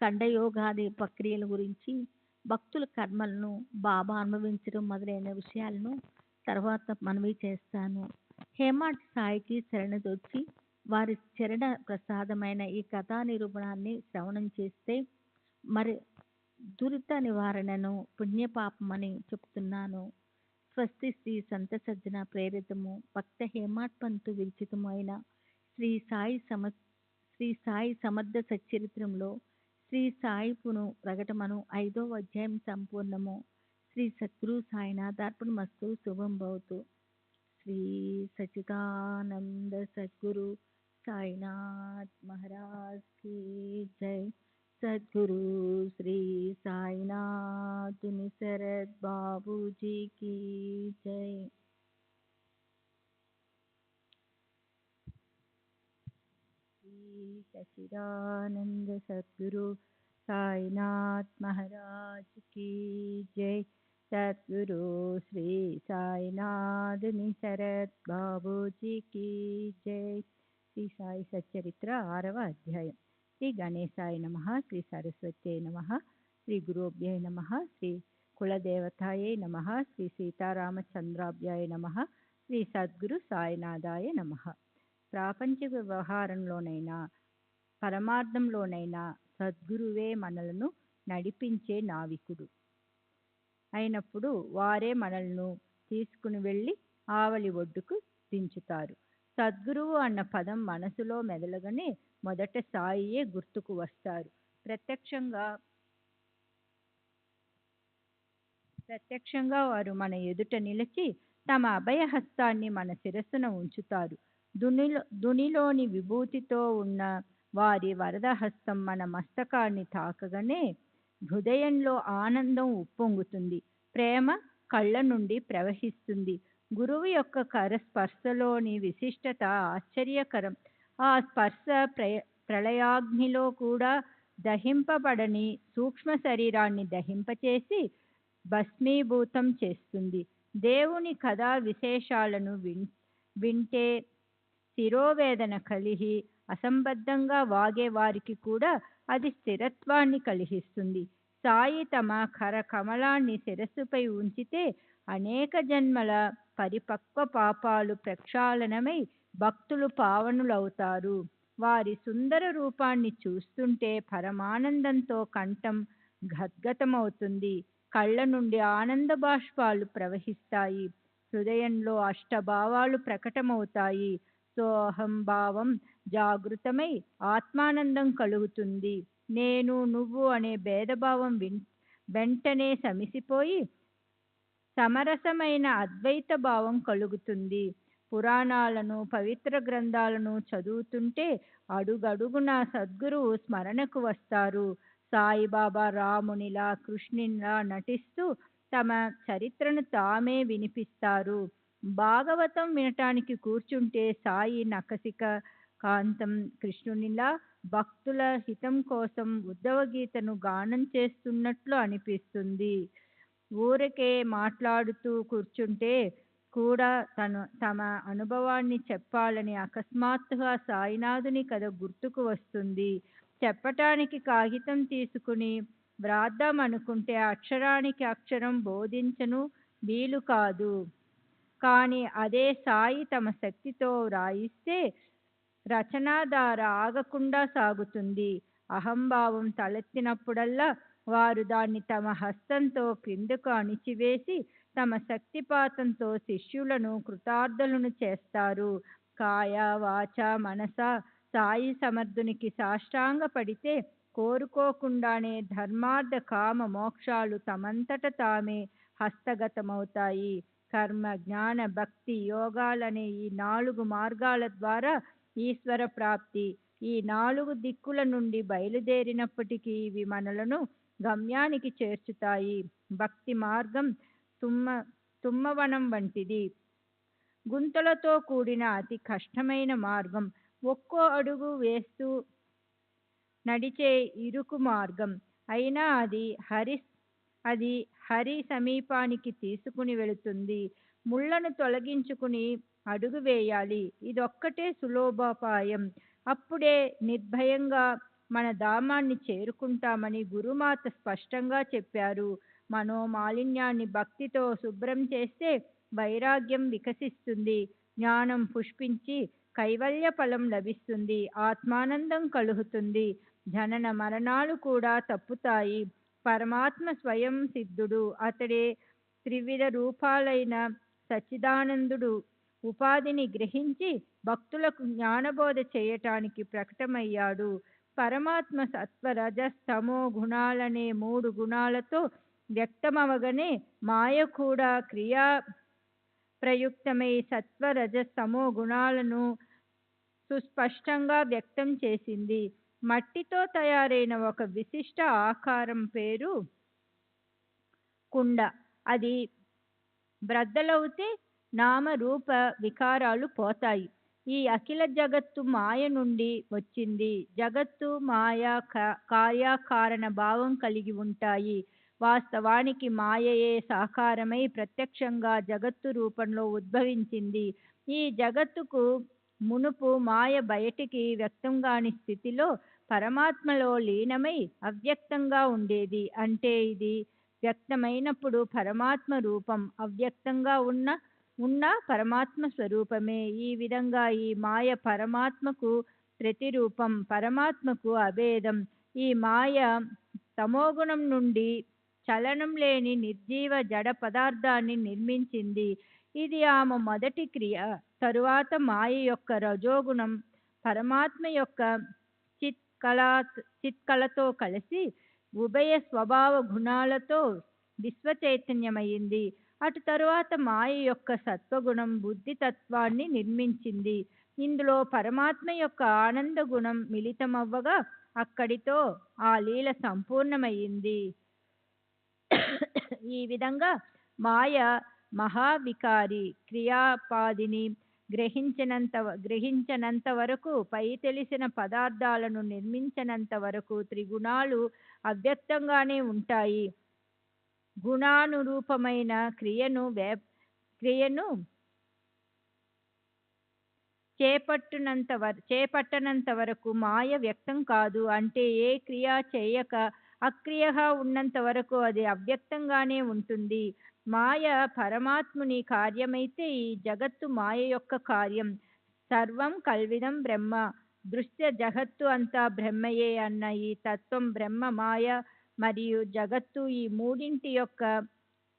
Speaker 1: ఖండయోగాది ప్రక్రియల గురించి, భక్తుల కర్మలను బాబా అనుభవించడం మొదలైన విషయాలను తర్వాత మనవి చేస్తాను. హేమాడ్ సాయికి శరణదొచ్చి వారి చరణ ప్రసాదమైన ఈ కథా నిరూపణాన్ని శ్రవణం చేస్తే మరి దురిత నివారణను పుణ్యపాపమని చెప్తున్నాను. స్వస్తి శ్రీ సంత సజ్జన ప్రేరితము భక్త హేమాడ్ పంతు విరచితము అయిన శ్రీ సాయి సమర్థ సచ్చరిత్రంలో శ్రీ సాయి పును ప్రకటమను 5వ అధ్యాయం సంపూర్ణము. శ్రీ సద్గురు సాయినాథార్పణమస్తు. శుభం భవతు. శ్రీ సచిదానంద సద్గురు సాయినాథ్ మహారాజ్ की जय. सद्गुरु श्री साईनाथ निसरद बाबू जी की जय. श्री सच्चिदानंद सद्गुरु సాయినాథ్ మహారాజ్ की जय। सद्गुरु श्री సాయినాథుని శరత్ బాబూజీ की जय। శ్రీ సాయి సచ్చరిత్ర 6వ అధ్యాయం। శ్రీ గణేశాయ నమః, శ్రీ సరస్వత్యై నమః, శ్రీ గురుభ్యై నమః, శ్రీ కులదేవతాయై నమః, శ్రీ సీతారామచంద్రాభ్యాయ నమః, శ్రీ సద్గురు సాయినాథాయ నమః। ప్రాపంచిక వ్యవహారంలోనైనా పరమార్థంలోనైనా సద్గురువే మనలను నడిపించే నావికుడు అయినప్పుడు వారే మనల్ని తీసుకుని వెళ్ళి ఆవలి ఒడ్డుకు దించుతారు। సద్గురువు అన్న పదం మనసులో మెదలగానే మొదట సాయియే గుర్తుకు వస్తారు। ప్రత్యక్షంగా వారు మన ఎదుట నిలిచి తమ అభయహస్తాన్ని మన శిరస్సున ఉంచుతారు। దునిలోని విభూతితో ఉన్న వారి వరదహస్తం మన మస్తకాన్ని తాకగానే హృదయంలో ఆనందం ఉప్పొంగుతుంది, ప్రేమ కళ్ళ నుండి ప్రవహిస్తుంది। గురువు యొక్క కరస్పర్శలోని విశిష్టత ఆశ్చర్యకరం। ఆ స్పర్శ ప్రళయాగ్నిలో కూడా దహింపబడని సూక్ష్మ శరీరాన్ని దహింపచేసి భస్మీభూతం చేస్తుంది। దేవుని కథా విశేషాలను వింటే శిరోవేదన కలిగి అసంబద్ధంగా వాగే వారికి కూడా అది స్థిరత్వాన్ని కలిగిస్తుంది। సాయి తమ కమలాన్ని శిరస్సుపై ఉంచితే అనేక జన్మల పరిపక్వ పాపాలు ప్రక్షాళనమై భక్తులు పావనులవుతారు। వారి సుందర రూపాన్ని చూస్తుంటే పరమానందంతో కంఠం గద్గతమవుతుంది, కళ్ళ నుండి ఆనంద బాష్పాలు ప్రవహిస్తాయి, హృదయంలో అష్టభావాలు ప్రకటమవుతాయి। సోహం భావం జాగృతమై ఆత్మానందం కలుగుతుంది। నేను నువ్వు అనే భేదభావం వెంటనే సమిసిపోయి సమరసమైన అద్వైత భావం కలుగుతుంది। పురాణాలను పవిత్ర గ్రంథాలను చదువుతుంటే అడుగడుగున సద్గురువు స్మరణకు వస్తారు। సాయిబాబా రామునిలా కృష్ణునిలా నటిస్తూ తమ చరిత్రను తామే వినిపిస్తారు। భాగవతం వినటానికి కూర్చుంటే సాయి నఖశిఖ కాంతం కృష్ణునిలా భక్తుల హితం కోసం ఉద్ధవగీతను గానం చేస్తున్నట్లు అనిపిస్తుంది। ఊరికే మాట్లాడుతూ కూర్చుంటే కూడా తమ అనుభవాన్ని చెప్పాలని అకస్మాత్తుగా సాయినాథుని కథ గుర్తుకు వస్తుంది। చెప్పటానికి కాగితం తీసుకుని వ్రాద్దామనుకుంటే అక్షరానికి అక్షరం బోధించను వీలు కాదు, కానీ అదే సాయి తమ శక్తితో వ్రాయిస్తే రచనాధార ఆగకుండా సాగుతుంది। అహంభావం తలెత్తినప్పుడల్లా వారు దాన్ని తమ హస్తంతో క్రిందకు అణిచివేసి తమ శక్తిపాతంతో శిష్యులను కృతార్థులను చేస్తారు। కాయ వాచ మనస సాయి సమర్థునికి సాష్టాంగ పడితే కోరుకోకుండానే ధర్మార్థ కామ మోక్షాలు తమంతట తామే హస్తగతమవుతాయి। కర్మ జ్ఞాన భక్తి యోగాలనే ఈ 4 మార్గాల ద్వారా ఈశ్వర ప్రాప్తి ఈ 4 దిక్కుల నుండి బయలుదేరినప్పటికీ ఇవి మనలను గమ్యానికి చేర్చుతాయి। భక్తి మార్గం తుమ్మవనం వంటిది, గుంతలతో కూడిన అతి కష్టమైన మార్గం, ఒక్కో అడుగు వేస్తూ నడిచే ఇరుకు మార్గం అయినా అది హరి సమీపానికి తీసుకుని వెళుతుంది। ముళ్ళను తొలగించుకుని అడుగు వేయాలి, ఇదొక్కటే సులభోపాయం। అప్పుడే నిర్భయంగా మన ధామాన్ని చేరుకుంటామని గురుమాత స్పష్టంగా చెప్పారు। మనోమాలిన్యాన్ని భక్తితో శుభ్రం చేస్తే వైరాగ్యం వికసిస్తుంది, జ్ఞానం పుష్పించి కైవల్య ఫలం లభిస్తుంది, ఆత్మానందం కలుగుతుంది, జనన మరణాలు కూడా తప్పుతాయి। పరమాత్మ స్వయం సిద్ధుడు, అతడే త్రివిధ రూపాలైన సచ్చిదానందుడు ఉపాధిని గ్రహించి భక్తులకు జ్ఞానబోధ చేయటానికి ప్రకటమయ్యాడు। పరమాత్మ సత్వ రజస్తమో గుణాలనే 3 గుణాలతో వ్యక్తమవగానే మాయ కూడా క్రియా ప్రయుక్తమై సత్వ రజస్తమో గుణాలను సుస్పష్టంగా వ్యక్తం చేసింది। మట్టితో తయారైన ఒక విశిష్ట ఆకారం పేరు కుండ, అది బ్రద్దలవుతే నామరూప వికారాలు పోతాయి। ఈ అఖిల జగత్తు మాయ నుండి వచ్చింది. జగత్తు మాయ కార్యకారణ భావం కలిగి ఉంటాయి. వాస్తవానికి మాయయే సాకారమై ప్రత్యక్షంగా జగత్తు రూపంలో ఉద్భవించింది. ఈ జగత్తుకు మునుపు మాయ బయటికి వ్యక్తం కాని స్థితిలో పరమాత్మలో లీనమై అవ్యక్తంగా ఉండేది. అంటే ఇది వ్యక్తమైనప్పుడు పరమాత్మ రూపం, అవ్యక్తంగా ఉన్న పరమాత్మ స్వరూపమే. ఈ విధంగా ఈ మాయ పరమాత్మకు ప్రతిరూపం, పరమాత్మకు అభేదం. ఈ మాయ తమోగుణం నుండి చలనం లేని నిర్జీవ జడ పదార్థాన్ని నిర్మించింది. ఇది ఆమె మొదటి క్రియ. తరువాత మాయ యొక్క రజోగుణం పరమాత్మ యొక్క చిత్కళతో కలిసి ఉభయ స్వభావ గుణాలతో విశ్వచైతన్యమైంది. అటు తరువాత మాయ యొక్క సత్వగుణం బుద్ధి తత్వాన్ని నిర్మించింది. ఇందులో పరమాత్మ యొక్క ఆనంద గుణం మిళితమవ్వగా అక్కడితో ఆ లీల సంపూర్ణమైంది. ఈ విధంగా మాయ మహావికారి క్రియాపాదిని గ్రహించనంత వరకు, పై తెలిసిన పదార్థాలను నిర్మించనంత వరకు త్రిగుణాలు అవ్యక్తంగానే ఉంటాయి. గుణానురూపమైన క్రియను చేపట్టనంత వరకు మాయ వ్యక్తం కాదు. అంటే ఏ క్రియ చేయక అక్రియగా ఉన్నంత వరకు అది అవ్యక్తంగానే ఉంటుంది. మాయ పరమాత్ముని కార్యమైతే ఈ జగత్తు మాయ యొక్క కార్యం. సర్వం కల్విదం బ్రహ్మ, దృశ్య జగత్తు అంతా బ్రహ్మయే అన్న ఈ తత్వం బ్రహ్మ, మాయ మరియు జగత్తు ఈ మూడింటి యొక్క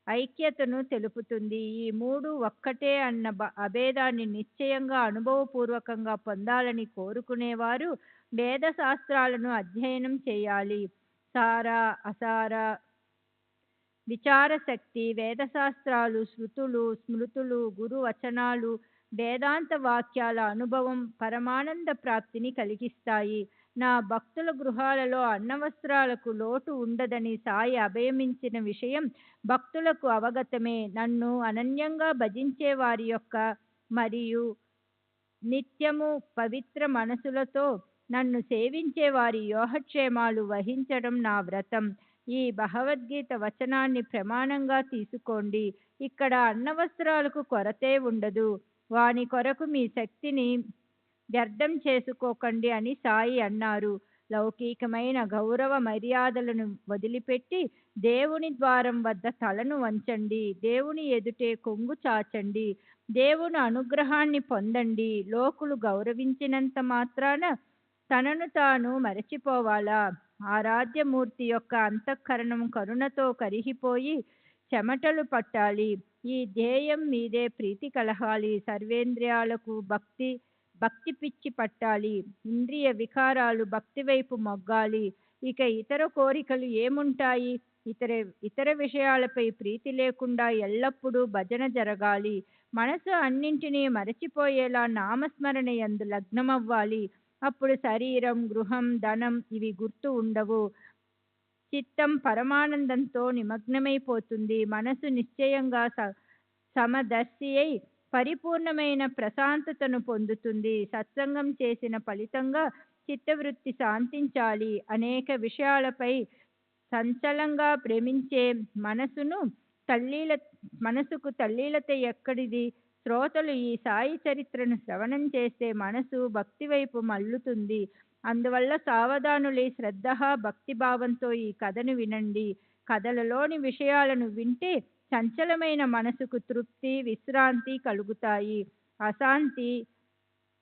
Speaker 1: ఐక్యతను తెలుపుతుంది. ఈ మూడు ఒక్కటే అన్న అభేదాన్ని నిశ్చయంగా అనుభవపూర్వకంగా పొందాలని కోరుకునేవారు వేద శాస్త్రాలను అధ్యయనం చేయాలి. సార అసార విచారశక్తి వేదశాస్త్రాలు, శృతులు, స్మృతులు, గురువచనాలు, వేదాంత వాక్యాల అనుభవం పరమానంద ప్రాప్తిని కలిగిస్తాయి. నా భక్తుల గృహాలలో అన్నవస్త్రాలకు లోటు ఉండదని సాయి అభయమించిన విషయం భక్తులకు అవగతమే. నన్ను అనన్యంగా భజించే వారి యొక్క మరియు నిత్యము పవిత్ర మనసులతో నన్ను సేవించే వారి యోగక్షేమాలు వహించడం నా వ్రతం. ఈ భగవద్గీత వచనాన్ని ప్రమాణంగా తీసుకోండి. ఇక్కడ అన్నవస్త్రాలకు కొరతే ఉండదు. వాని కొరకు మీ శక్తిని వ్యర్థం చేసుకోకండి అని సాయి అన్నారు. లౌకికమైన గౌరవ మర్యాదలను వదిలిపెట్టి దేవుని ద్వారం వద్ద తలను వంచండి. దేవుని ఎదుటే కొంగు చాచండి. దేవుని అనుగ్రహాన్ని పొందండి. లోకులు గౌరవించినంత మాత్రాన తనను తాను మరచిపోవాలా? ఆరాధ్యమూర్తి యొక్క అంతఃకరణం కరుణతో కరిగిపోయి చెమటలు పట్టాలి. ఈ ధ్యేయం మీదే ప్రీతి కలగాలి. సర్వేంద్రియాలకు భక్తి పిచ్చి పట్టాలి. ఇంద్రియ వికారాలు భక్తి వైపు మొగ్గాలి. ఇక ఇతర కోరికలు ఏముంటాయి? ఇతర విషయాలపై ప్రీతి లేకుండా ఎల్లప్పుడూ భజన జరగాలి. మనసు అన్నింటినీ మరచిపోయేలా నామస్మరణ యందు లగ్నమవ్వాలి. అప్పుడు శరీరం, గృహం, ధనం ఇవి గుర్తు ఉండవు. చిత్తం పరమానందంతో నిమగ్నమైపోతుంది. మనసు నిశ్చయంగా సమదర్శి అయి పరిపూర్ణమైన ప్రశాంతతను పొందుతుంది. సత్సంగం చేసిన ఫలితంగా చిత్తవృత్తి శాంతించాలి. అనేక విషయాలపై సంచలంగా భ్రమించే మనసుకు తల్లీలత ఎక్కడిది? శ్రోతలు ఈ సాయి చరిత్రను శ్రవణం చేస్తే మనసు భక్తి వైపు మల్లుతుంది. అందువల్ల సావధానులై శ్రద్ధ భక్తిభావంతో ఈ కథను వినండి. కథలలోని విషయాలను వింటే చంచలమైన మనసుకు తృప్తి, విశ్రాంతి కలుగుతాయి. అశాంతి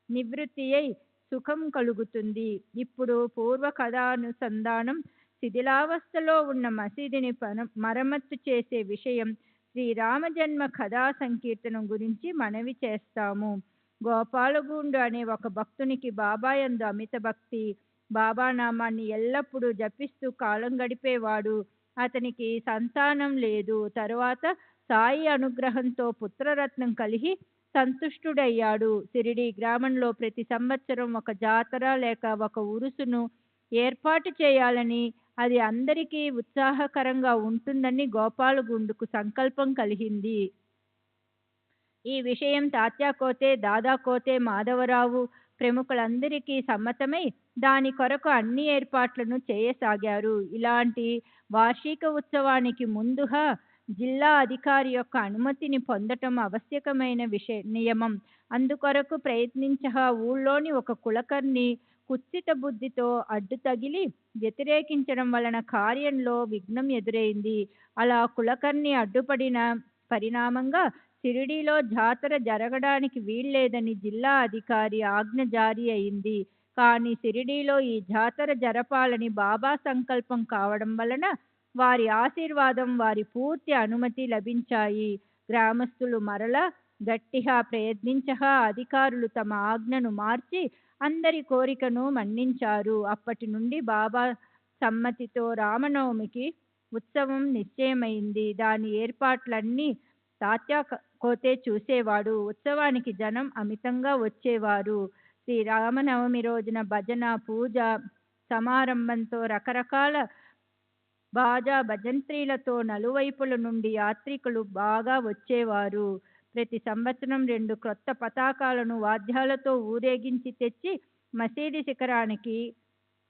Speaker 1: నివృత్తి అయి సుఖం కలుగుతుంది. ఇప్పుడు పూర్వ కథానుసంధానం. శిథిలావస్థలో ఉన్న మసీదుని మరమ్మత్తు చేసే విషయం శ్రీరామజన్మ కథా సంకీర్తనం గురించి మనవి చేస్తాము. గోపాలగుండు అనే ఒక భక్తునికి బాబా యందు అమిత భక్తి. బాబా నామాన్ని ఎల్లప్పుడూ జపిస్తూ కాలం గడిపేవాడు. అతనికి సంతానం లేదు. తరువాత సాయి అనుగ్రహంతో పుత్రరత్నం కలిగి సంతుష్టుడయ్యాడు. సిరిడి గ్రామంలో ప్రతి సంవత్సరం ఒక జాతర లేక ఒక ఉరుసును ఏర్పాటు చేయాలని, అది అందరికీ ఉత్సాహకరంగా ఉంటుందని గోపాలగుండుకు సంకల్పం కలిగింది. ఈ విషయం తాత్యా కోతే, దాదా కోతే, మాధవరావు ప్రముఖులందరికీ సమ్మతమై దాని కొరకు అన్ని ఏర్పాట్లను చేయసాగారు. ఇలాంటి వార్షిక ఉత్సవానికి ముందుగా జిల్లా అధికారి యొక్క అనుమతిని పొందటం ఆవశ్యకమైన నియమం. అందుకొరకు ప్రయత్నించగా ఊళ్ళోని ఒక కులకర్ణి కుత్సిత బుద్ధితో అడ్డు తగిలి వ్యతిరేకించడం వలన కార్యంలో విఘ్నం ఎదురైంది. అలా కులకర్ణి అడ్డుపడిన పరిణామంగా షిరిడీలో జాతర జరగడానికి వీల్లేదని జిల్లా అధికారి ఆజ్ఞ జారీ అయింది. కానీ షిరిడీలో ఈ జాతర జరపాలని బాబా సంకల్పం కావడం వలన వారి ఆశీర్వాదం, వారి పూర్తి అనుమతి లభించాయి. గ్రామస్తులు మరల గట్టిగా ప్రయత్నించగా అధికారులు తమ ఆజ్ఞను మార్చి అందరి కోరికను మన్నించారు. అప్పటి నుండి బాబా సమ్మతితో రామనవమికి ఉత్సవం నిశ్చయమైంది. దాని ఏర్పాట్లన్నీ తాత్యా కోతే చూసేవాడు. ఉత్సవానికి జనం అమితంగా వచ్చేవారు. శ్రీరామనవమి రోజున భజన, పూజ సమారంభంతో రకరకాల బాజా భజంత్రీలతో నలువైపుల నుండి యాత్రికులు బాగా వచ్చేవారు. ప్రతి సంవత్సరం 2 క్రొత్త పతాకాలను వాద్యాలతో ఊరేగించి తెచ్చి మసీదు శిఖరానికి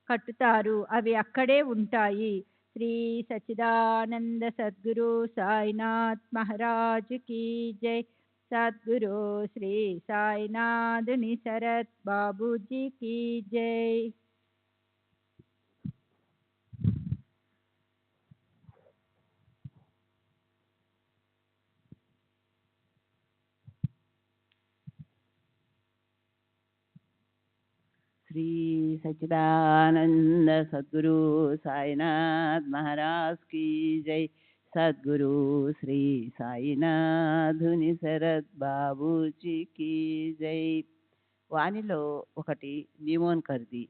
Speaker 1: కట్టుతారు. అవి అక్కడే ఉంటాయి. శ్రీ సచ్చిదానంద సద్గురు సాయినాథ్ మహారాజ్ కీ జై. సద్గురు శ్రీ సాయినాథుని శరత్ బాబూజీ కీ జై.
Speaker 3: श्री सच्चिदानंद सद्गुरु साईनाथ महाराज की जय. सद्गुरु श्री సాయినాథుని శరత్ బాబూజీకి జై. వానిలో ఒకటి నిమోన్ కర్ది,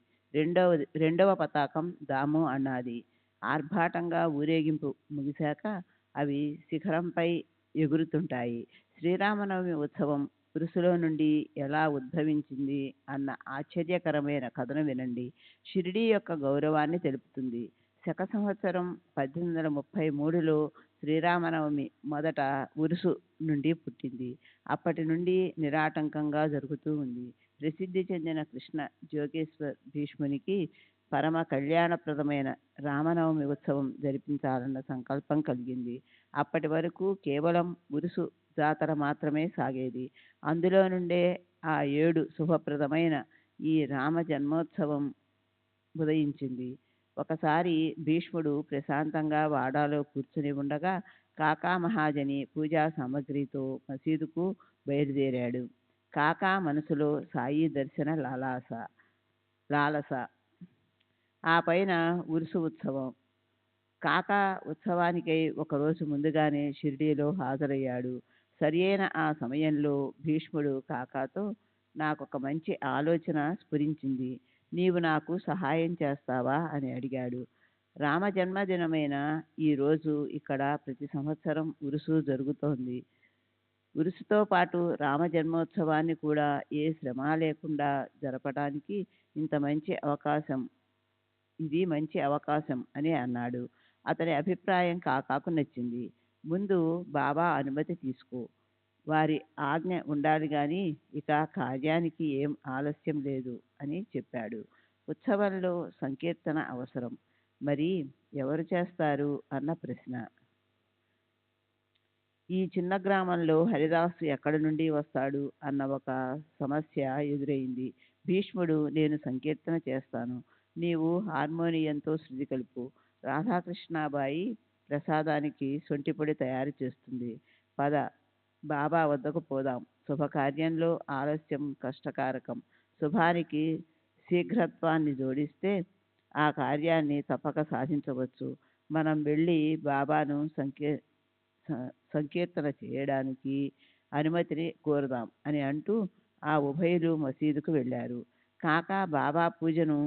Speaker 3: రెండవ పతాకం దాము అన్నది. ఆర్భాటంగా ఊరేగింపు ముగిశాక అవి శిఖరంపై ఎగురుతుంటాయి. శ్రీరామనవమి ఉత్సవం పురుషులో నుండి ఎలా ఉద్భవించింది అన్న ఆశ్చర్యకరమైన కథను వినండి. షిరిడీ యొక్క గౌరవాన్ని తెలుపుతుంది. శక సంవత్సరం 1833లో శ్రీరామనవమి మొదట ఉరుసు నుండి పుట్టింది. అప్పటి నుండి నిరాటంకంగా జరుగుతూ ఉంది. ప్రసిద్ధి చెందిన కృష్ణ జోగేశ్వర్ భీష్మునికి పరమ కళ్యాణప్రదమైన రామనవమి ఉత్సవం జరిపించాలన్న సంకల్పం కలిగింది. అప్పటి వరకు కేవలం ఉరుసు జాతర మాత్రమే సాగేది. అందులో నుండే ఆ 7 శుభప్రదమైన ఈ రామ జన్మోత్సవం ఉదయించింది. ఒకసారి భీష్ముడు ప్రశాంతంగా వాడాలో కూర్చుని ఉండగా కాకా మహాజని పూజా సామగ్రితో మసీదుకు బయలుదేరాడు. కాకా మనసులో సాయి దర్శన లాలస. ఆ పైన ఉరుసు ఉత్సవం. కాకా ఉత్సవానికై ఒకరోజు ముందుగానే షిరిడీలో హాజరయ్యాడు. సరియైన ఆ సమయంలో భీష్ముడు కాకాతో, నాకొక మంచి ఆలోచన స్ఫురించింది, నీవు నాకు సహాయం చేస్తావా అని అడిగాడు. రామ జన్మదినమైన ఈరోజు ఇక్కడ ప్రతి సంవత్సరం ఉరుసు జరుగుతోంది. ఉరుసుతో పాటు రామ జన్మోత్సవాన్ని కూడా ఏ శ్రమ లేకుండా జరపడానికి ఇది మంచి అవకాశం అని అన్నాడు. అతని అభిప్రాయం కాకాకు నచ్చింది. ముందు బాబా అనుమతి తీసుకో, వారి ఆజ్ఞ ఉండాలి కానీ ఇక కార్యానికి ఏం ఆలస్యం లేదు అని చెప్పాడు. ఉత్సవంలో సంకీర్తన అవసరం. మరి ఎవరు చేస్తారు అన్న ప్రశ్న. ఈ చిన్న గ్రామంలో హరిదాసు ఎక్కడి నుండి వస్తాడు అన్న ఒక సమస్య ఎదురైంది. భీష్ముడు, నేను సంకీర్తన చేస్తాను, నీవు హార్మోనియంతో శృతి కలుపు. రాధాకృష్ణాబాయి ప్రసాదానికి సొంటిపొడి తయారు చేస్తుంది. పద, బాబా వద్దకు పోదాం. శుభకార్యంలో ఆలస్యం కష్టకారకం. శుభానికి శీఘ్రత్వాన్ని జోడిస్తే ఆ కార్యాన్ని తప్పక సాధించవచ్చు. మనం వెళ్ళి బాబాను సంకీర్తన చేయడానికి అనుమతిని కోరుదాం అని అంటూ ఆ ఉభయులు మసీదుకు వెళ్ళారు. కాకా బాబా పూజను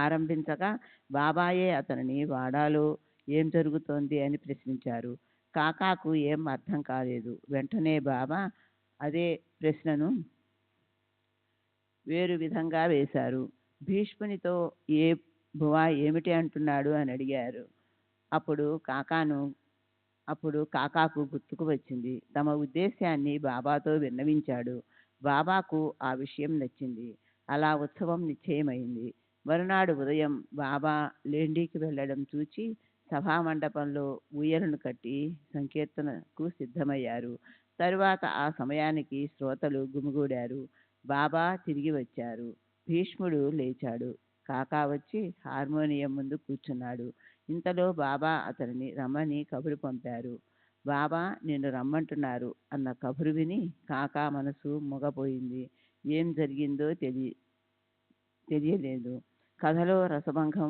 Speaker 3: ఆరంభించగా బాబాయే అతనిని వాడాలో ఏం జరుగుతోంది అని ప్రశ్నించారు. కాకాకు ఏం అర్థం కాలేదు. వెంటనే బాబా అదే ప్రశ్నను వేరు విధంగా వేశారు. భీష్మునితో బువా ఏమిటి అంటున్నాడు అని అడిగారు. అప్పుడు కాకాను అప్పుడు కాకాకు గుర్తుకు వచ్చింది. తమ ఉద్దేశాన్ని బాబాతో విన్నవించాడు. బాబాకు ఆ విషయం నచ్చింది. అలా ఉత్సవం నిశ్చయమైంది. మరునాడు ఉదయం బాబా లేండికి వెళ్ళడం చూచి సభామండపంలో ఊయలను కట్టి సంకీర్తనకు సిద్ధమయ్యారు. తరువాత ఆ సమయానికి శ్రోతలు గుమిగూడారు. బాబా తిరిగి వచ్చారు. భీష్ముడు లేచాడు. కాకా వచ్చి హార్మోనియం ముందు కూర్చున్నాడు. ఇంతలో బాబా అతనిని రమ్మని కబురు పంపారు. బాబా నిన్ను రమ్మంటున్నారు అన్న కబురు విని కాకా మనసు మొగపోయింది. ఏం జరిగిందో తెలియలేదు. కథలో రసభంగం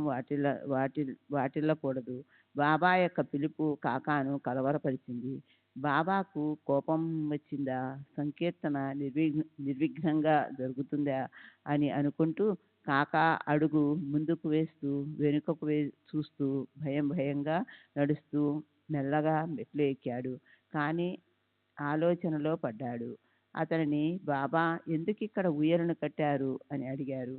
Speaker 3: వాటిల్లకూడదు. బాబా యొక్క పిలుపు కాకాను కలవరపరిచింది. బాబాకు కోపం వచ్చిందా, సంకీర్తన నిర్విఘ్నంగా జరుగుతుందా అని అనుకుంటూ కాకా అడుగు ముందుకు వేస్తూ వెనుకకు చూస్తూ భయంగా నడుస్తూ మెల్లగా మెట్లు ఎక్కాడు. కానీ ఆలోచనలో పడ్డాడు. అతనిని బాబా ఎందుకు ఇక్కడ ఊయలను కట్టారు అని అడిగారు.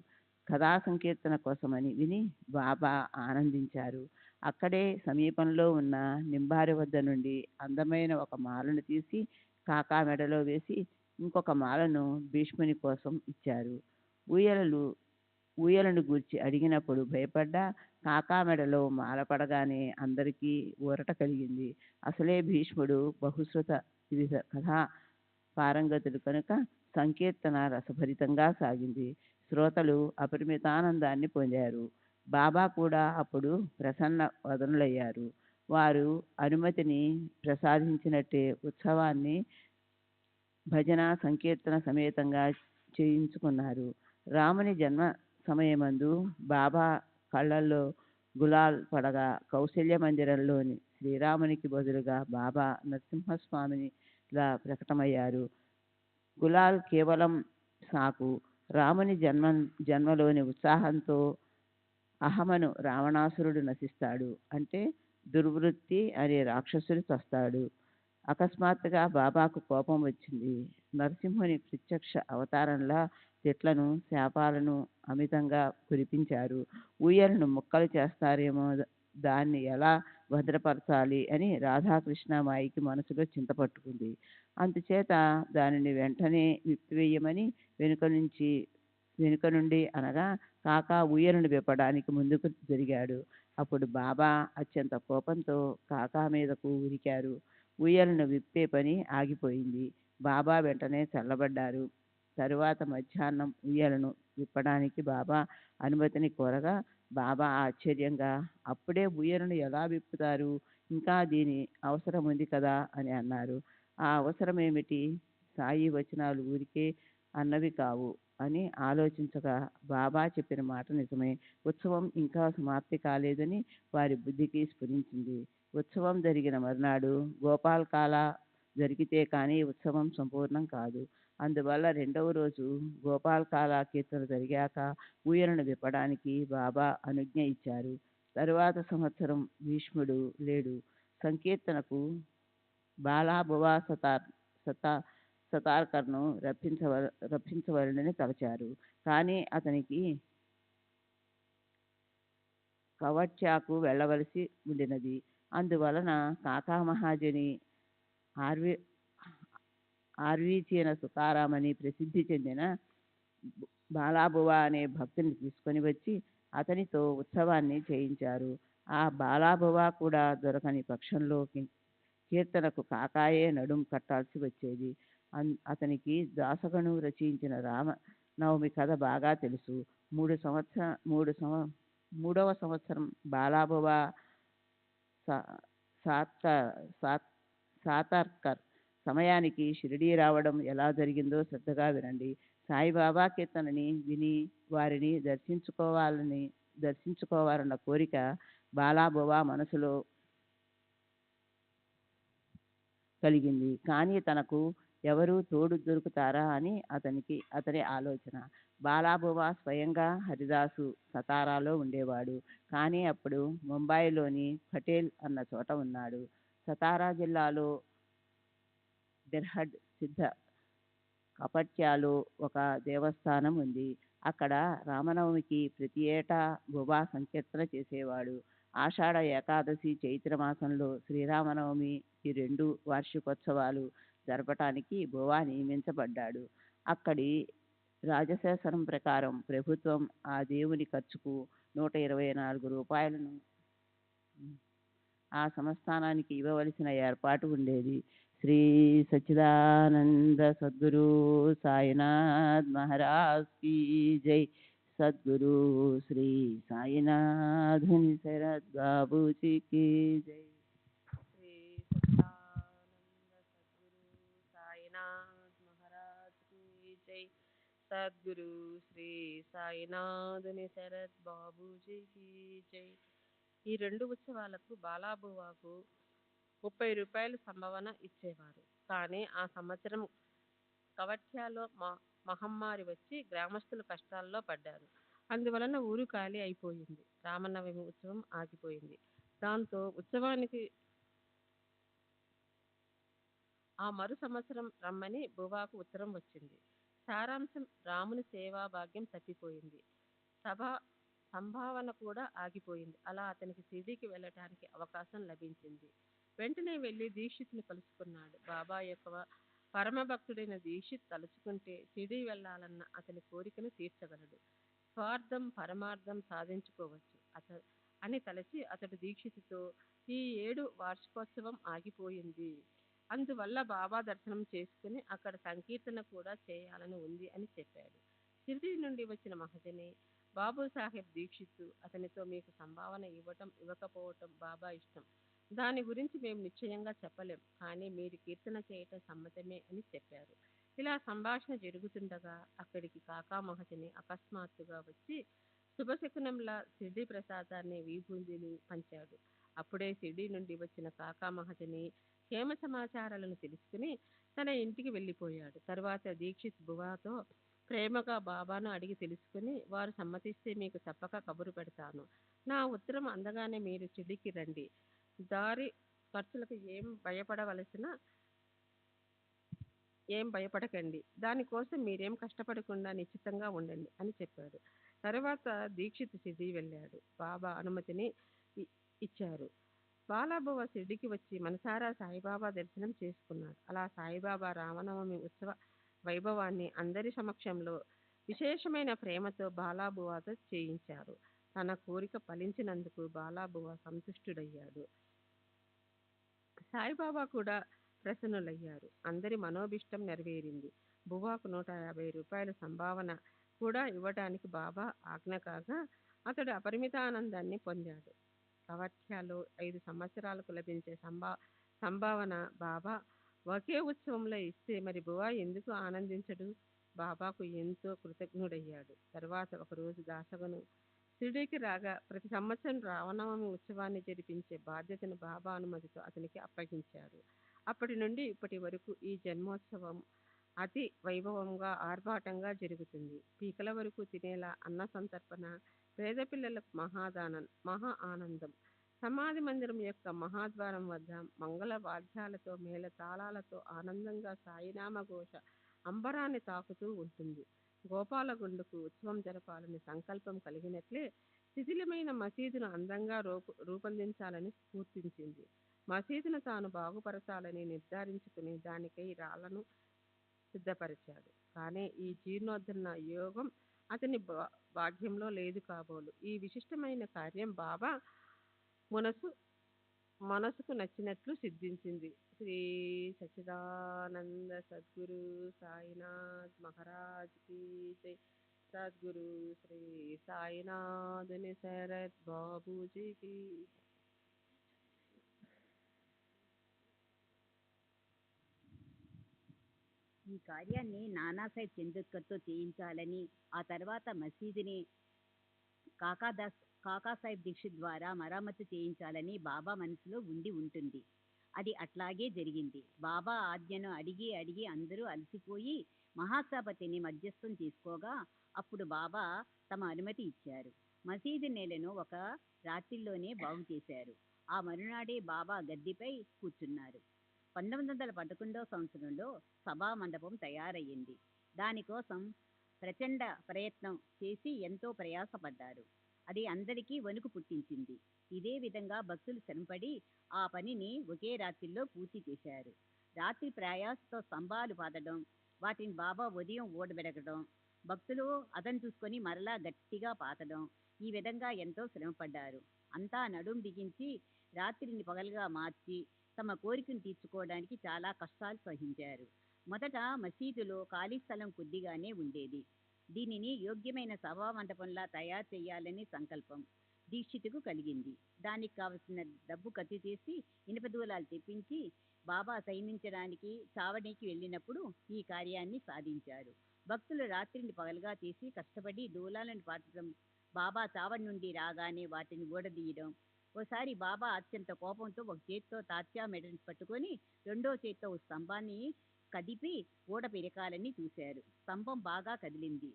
Speaker 3: కథా సంకీర్తన కోసమని విని బాబా ఆనందించారు. అక్కడే సమీపంలో ఉన్న నింబారి వద్ద నుండి అందమైన ఒక మాలను తీసి కాకా మెడలో వేసి ఇంకొక మాలను భీష్ముని కోసం ఇచ్చారు. ఊయలను గూర్చి అడిగినప్పుడు భయపడ్డా కాకా మెడలో మాల పడగానే అందరికీ ఊరట కలిగింది. అసలే భీష్ముడు బహుశ్రుత వివిధ కథా పారంగతుడు కనుక సంకీర్తన రసభరితంగా సాగింది. శ్రోతలు అపరిమితానందాన్ని పొందారు. బాబా కూడా అప్పుడు ప్రసన్న వదనులయ్యారు. వారు అనుమతిని ప్రసాదించినట్టే ఉత్సవాన్ని భజన సంకీర్తన సమేతంగా చేయించుకున్నారు. రాముని జన్మ సమయమందు బాబా కళ్ళల్లో గులాల్ పడగా కౌశల్య మందిరంలోని శ్రీరామునికి బదులుగా బాబా నరసింహస్వామినిలా ప్రకటమయ్యారు. గులాల్ కేవలం సాకు. రాముని జన్మలోని ఉత్సాహంతో అహమను రావణాసురుడు నశిస్తాడు. అంటే దుర్వృత్తి అనే రాక్షసుడు చస్తాడు. అకస్మాత్తుగా బాబాకు కోపం వచ్చింది. నరసింహుని ప్రత్యక్ష అవతారంలా తిట్లను శాపాలను అమితంగా కురిపించారు. ఊయలను ముక్కలు చేస్తారేమో, దాన్ని ఎలా భద్రపరచాలి అని రాధాకృష్ణమాయికి మనసులో చింతపట్టుకుంది. అందుచేత దానిని వెంటనే విప్పివేయమని వెనుక నుండి అనగా కాకా ఊయలను విప్పడానికి ముందుకు జరిగాడు. అప్పుడు బాబా అత్యంత కోపంతో కాకా మీదకు ఉరికారు. ఊయలను విప్పే పని ఆగిపోయింది. బాబా వెంటనే చల్లబడ్డారు. తరువాత మధ్యాహ్నం ఊయలను విప్పడానికి బాబా అనుమతిని కోరగా బాబా ఆశ్చర్యంగా అప్పుడే ఊయలను ఎలా విప్పుతారు, ఇంకా దీని అవసరం ఉంది కదా అని అన్నారు. ఆ అవసరం ఏమిటి? సాయి వచనాలు ఊరికే అన్నవి కావు అని ఆలోచించగా బాబా చెప్పిన మాట నిజమే. ఉత్సవం ఇంకా సమాప్తి కాలేదని వారి బుద్ధికి స్ఫురించింది. ఉత్సవం జరిగిన మరునాడు గోపాల్ కాలా జరిగితే కానీ ఉత్సవం సంపూర్ణం కాదు. అందువల్ల రెండవ రోజు గోపాల్ కాలా కీర్తన జరిగాక ఊయలను విప్పడానికి బాబా అనుజ్ఞ ఇచ్చారు. తరువాత సంవత్సరం భీష్ముడు లేడు. సంకీర్తనకు బాలాబువా సతార్కర్ను రప్పించవలనని తలచారు. కానీ అతనికి కవచ్యాకు వెళ్ళవలసి ఉండినది. అందువలన కాకా మహాజని ఆర్వీచీన సుతారామని ప్రసిద్ధి చెందిన బాలాబువా అనే భక్తుని తీసుకొని వచ్చి అతనితో ఉత్సవాన్ని చేయించారు. ఆ బాలాబువా కూడా దొరకని పక్షంలో కీర్తనకు కాకాయే నడుం కట్టాల్సి వచ్చేది. అతనికి దాసగను రచించిన రామనవమి కథ బాగా తెలుసు. మూడవ సంవత్సరం బాలాబువా సాతార్కర్ సమయానికి షిరిడీ రావడం ఎలా జరిగిందో శ్రద్ధగా వినండి. సాయిబాబా కీర్తనని విని వారిని దర్శించుకోవాలన్న కోరిక బాలాబువా మనసులో కలిగింది. కానీ తనకు ఎవరు తోడు దొరుకుతారా అని అతని ఆలోచన. బాలాబువా స్వయంగా హరిదాసు సతారాలో ఉండేవాడు. కానీ అప్పుడు ముంబాయిలోని పటేల్ అన్న చోట ఉన్నాడు. సతారా జిల్లాలో బిర్హడ్ సిద్ధ కపట్యాలో ఒక దేవస్థానం ఉంది. అక్కడ రామనవమికి ప్రతి ఏటా బుబా సంకీర్తన చేసేవాడు. ఆషాఢ ఏకాదశి చైత్ర మాసంలో శ్రీరామనవమి ఈ 2 వార్షికోత్సవాలు జరపటానికి బువా నియమించబడ్డాడు. అక్కడి రాజశాసనం ప్రకారం ప్రభుత్వం ఆ దేవుని ఖర్చుకు 124 రూపాయలను ఆ సంస్థానానికి ఇవ్వవలసిన ఏర్పాటు ఉండేది. శ్రీ సచ్చిదానంద సద్గురు సాయినాథ్ మహారాజ్ కీ జై. సద్గురు శ్రీ సాయినాథ్ శరత్ బాబూజీ కీ జై. శ్రీ సచ్చిదానంద సద్గురు సాయినాథ్ మహారాజ్ కీ జై. సద్గురు శ్రీ సాయినాథ్ శరత్ బాబూజీ కీ జై. ఈ 2 ఉత్సవాలకు బాలాబువాకు 30 రూపాయలు సంభావన ఇచ్చేవారు. కానీ ఆ సంవత్సరం కవఠ్యాలో మహమ్మారి వచ్చి గ్రామస్తులు కష్టాల్లో పడ్డారు. అందువలన ఊరు ఖాళీ అయిపోయింది. రామనవమి ఉత్సవం ఆగిపోయింది. దాంతో ఉత్సవానికి ఆ మరు సంవత్సరం రమ్మని బువాకు ఉత్తరం వచ్చింది. సారాంశం: రాముని సేవా భాగ్యం తప్పిపోయింది. సంభావన కూడా ఆగిపోయింది. అలా అతనికి షిరిడీకి వెళ్ళటానికి అవకాశం లభించింది. వెంటనే వెళ్ళి దీక్షిత్ని కలుసుకున్నాడు. బాబా యొక్క పరమభక్తుడైన దీక్షిత్ తలుచుకుంటే షిరిడీ వెళ్ళాలన్న అతని కోరికను తీర్చగలడు. స్వార్థం పరమార్థం సాధించుకోవచ్చు అని తలచి అతడు దీక్షితుతో, ఈ 7 వార్షికోత్సవం ఆగిపోయింది. అందువల్ల బాబా దర్శనం చేసుకుని అక్కడ సంకీర్తన కూడా చేయాలని ఉంది అని చెప్పాడు. షిరిడీ నుండి వచ్చిన మహజని బాబూసాహెబ్ దీక్షిత్ అతనితో, మీకు సంభావన ఇవ్వకపోవటం బాబా ఇష్టం. దాని గురించి మేము నిశ్చయంగా చెప్పలేం. కానీ మీరు కీర్తన చేయటం సమ్మతమే అని చెప్పారు. ఇలా సంభాషణ జరుగుతుండగా అక్కడికి కాకా మహజని అకస్మాత్తుగా వచ్చి శుభశకునంలా షిరిడీ ప్రసాదాన్ని విభూతిని పంచాడు. అప్పుడే షిరిడీ నుండి వచ్చిన కాకా మహజని క్షేమ సమాచారాలను తెలుసుకుని తన ఇంటికి వెళ్ళిపోయాడు. తర్వాత దీక్షిత్ బువాతో ప్రేమగా బాబాను అడిగి తెలుసుకుని, వారు సమ్మతిస్తే మీకు తప్పక కబురు పెడతాను. నా ఉత్తరం అందగానే మీరు షిరిడీకి రండి. దారి ఖర్చులకు ఏం భయపడకండి. దానికోసం మీరేం కష్టపడకుండా నిశ్చితంగా ఉండండి అని చెప్పాడు. తర్వాత దీక్షిత్ షిరిడీ వెళ్ళాడు. బాబా అనుమతిని ఇచ్చారు. బాలాబువ షిరిడీకి వచ్చి మనసారా సాయిబాబా దర్శనం చేసుకున్నాడు. అలా సాయిబాబా రామనవమి ఉత్సవ వైభవాన్ని అందరి సమక్షంలో విశేషమైన ప్రేమతో బాలాబువాతో చేయించారు. తన కోరిక ఫలించినందుకు బాలాబువ సంతుష్టుడయ్యాడు. సాయిబాబా కూడా ప్రసన్నులయ్యారు. అందరి మనోభిష్టం నెరవేరింది. బువాకు 150 రూపాయల సంభావన కూడా ఇవ్వడానికి బాబా ఆజ్ఞ కాగా అతడు అపరిమిత ఆనందాన్ని పొందాడు. కవఠ్యాలో 5 సంవత్సరాలకు లభించే సంభావన బాబా ఒకే ఉత్సవంలో ఇస్తే మరి బువా ఎందుకు ఆనందించడు? బాబాకు ఎంతో కృతజ్ఞుడయ్యాడు. తర్వాత ఒకరోజు దాసగను షిరిడీకి రాగా ప్రతి సంవత్సరం రామనవమి ఉత్సవాన్ని జరిపించే బాధ్యతను బాబా అనుమతితో అతనికి అప్పగించారు. అప్పటి నుండి ఇప్పటి వరకు ఈ జన్మోత్సవం అతి వైభవంగా ఆర్భాటంగా జరుగుతుంది. పీకల వరకు తినేలా అన్న సంతర్పణ, పేద పిల్లలకు మహా ఆనందం. సమాధి మందిరం యొక్క మహాద్వారం వద్ద మంగళ వాద్యాలతో మేళతాళాలతో ఆనందంగా సాయినామ ఘోష అంబరాన్ని తాకుతూ ఉంటుంది. గోపాలగుండుకు ఉత్సవం జరపాలని సంకల్పం కలిగినట్లే శిథిలమైన మసీదును అందంగా రూపొందించాలని స్ఫూర్తించింది. మసీదును తాను బాగుపరచాలని నిర్ధారించుకుని దానికై రాళ్లను సిద్ధపరిచాడు. కానీ ఈ జీర్ణోద్ధరణ యోగం అతని భాగ్యంలో లేదు కాబోలు. ఈ విశిష్టమైన కార్యం బాబా మనసుకు నచ్చినట్లు సిద్ధించింది. శ్రీ సచ్చిదానంద సద్గురు సాయినాథ్ మహారాజ్ కీ జై. సద్గురు శ్రీ సాయినాథ్ శరత్ బాబూజీ కీ.
Speaker 4: ఈ కార్యాన్ని నానాసాహెబ్ చందోర్కర్తో చేయించాలని, ఆ తర్వాత మసీదుని కాకాసాహెబ్ దీక్షిత్ ద్వారా మరమ్మతు చేయించాలని బాబా మనసులో ఉండి ఉంటుంది. అది అట్లాగే జరిగింది. బాబా ఆజ్ఞను అడిగి అడిగి అందరూ అలసిపోయి మహాసభతిని మధ్యస్థం చేసుకోగా అప్పుడు బాబా తమ అనుమతి ఇచ్చారు. మసీదు నేలను ఒక రాత్రిలోనే బాగు చేశారు. ఆ మరునాడే బాబా గద్దెపై కూర్చున్నారు. 1911 సంవత్సరంలో సభా మండపం తయారయ్యింది. దానికోసం ప్రచండ ప్రయత్నం చేసి ఎంతో ప్రయాసపడ్డారు. అది అందరికీ వణుకు పుట్టించింది. ఇదే విధంగా భక్తులు శ్రమపడి ఆ పనిని ఒకే రాత్రిలో పూర్తి చేశారు. రాత్రి ప్రయాసతో స్తంభాలు పాతడం, వాటిని బాబా ఉదయం ఊడబెడకడం, భక్తులు అతను చూసుకొని మరలా గట్టిగా పాతడం, ఈ విధంగా ఎంతో శ్రమపడ్డారు. అంతా నడుం బిగించి రాత్రిని పగలుగా మార్చి తమ కోరికను తీర్చుకోవడానికి చాలా కష్టాలు సహించారు. మొదట మసీదులో ఖాళీ స్థలం కొద్దిగానే ఉండేది. దీనిని యోగ్యమైన సభా మండపంలా తయారు చేయాలని సంకల్పం దీక్షితుకు కలిగింది. దానికి కావలసిన డబ్బు ఖర్చు చేసి ఇనుప దూలాలు తెప్పించి బాబా శయనించడానికి చావడికి వెళ్ళినప్పుడు ఈ కార్యాన్ని సాధించారు. భక్తులు రాత్రిని పగలుగా చేసి కష్టపడి దూలాలను పాతడం, బాబా చావడి నుండి రాగానే వాటిని ఊడదీయడం. ఓసారి బాబా అత్యంత కోపంతో ఒక చేతితో తాత్యా మెడని పట్టుకొని రెండో చేతితో ఒక స్తంభాన్ని కదిపి ఊడ పెరకాలని చూశారు. స్తంభం బాగా కదిలింది.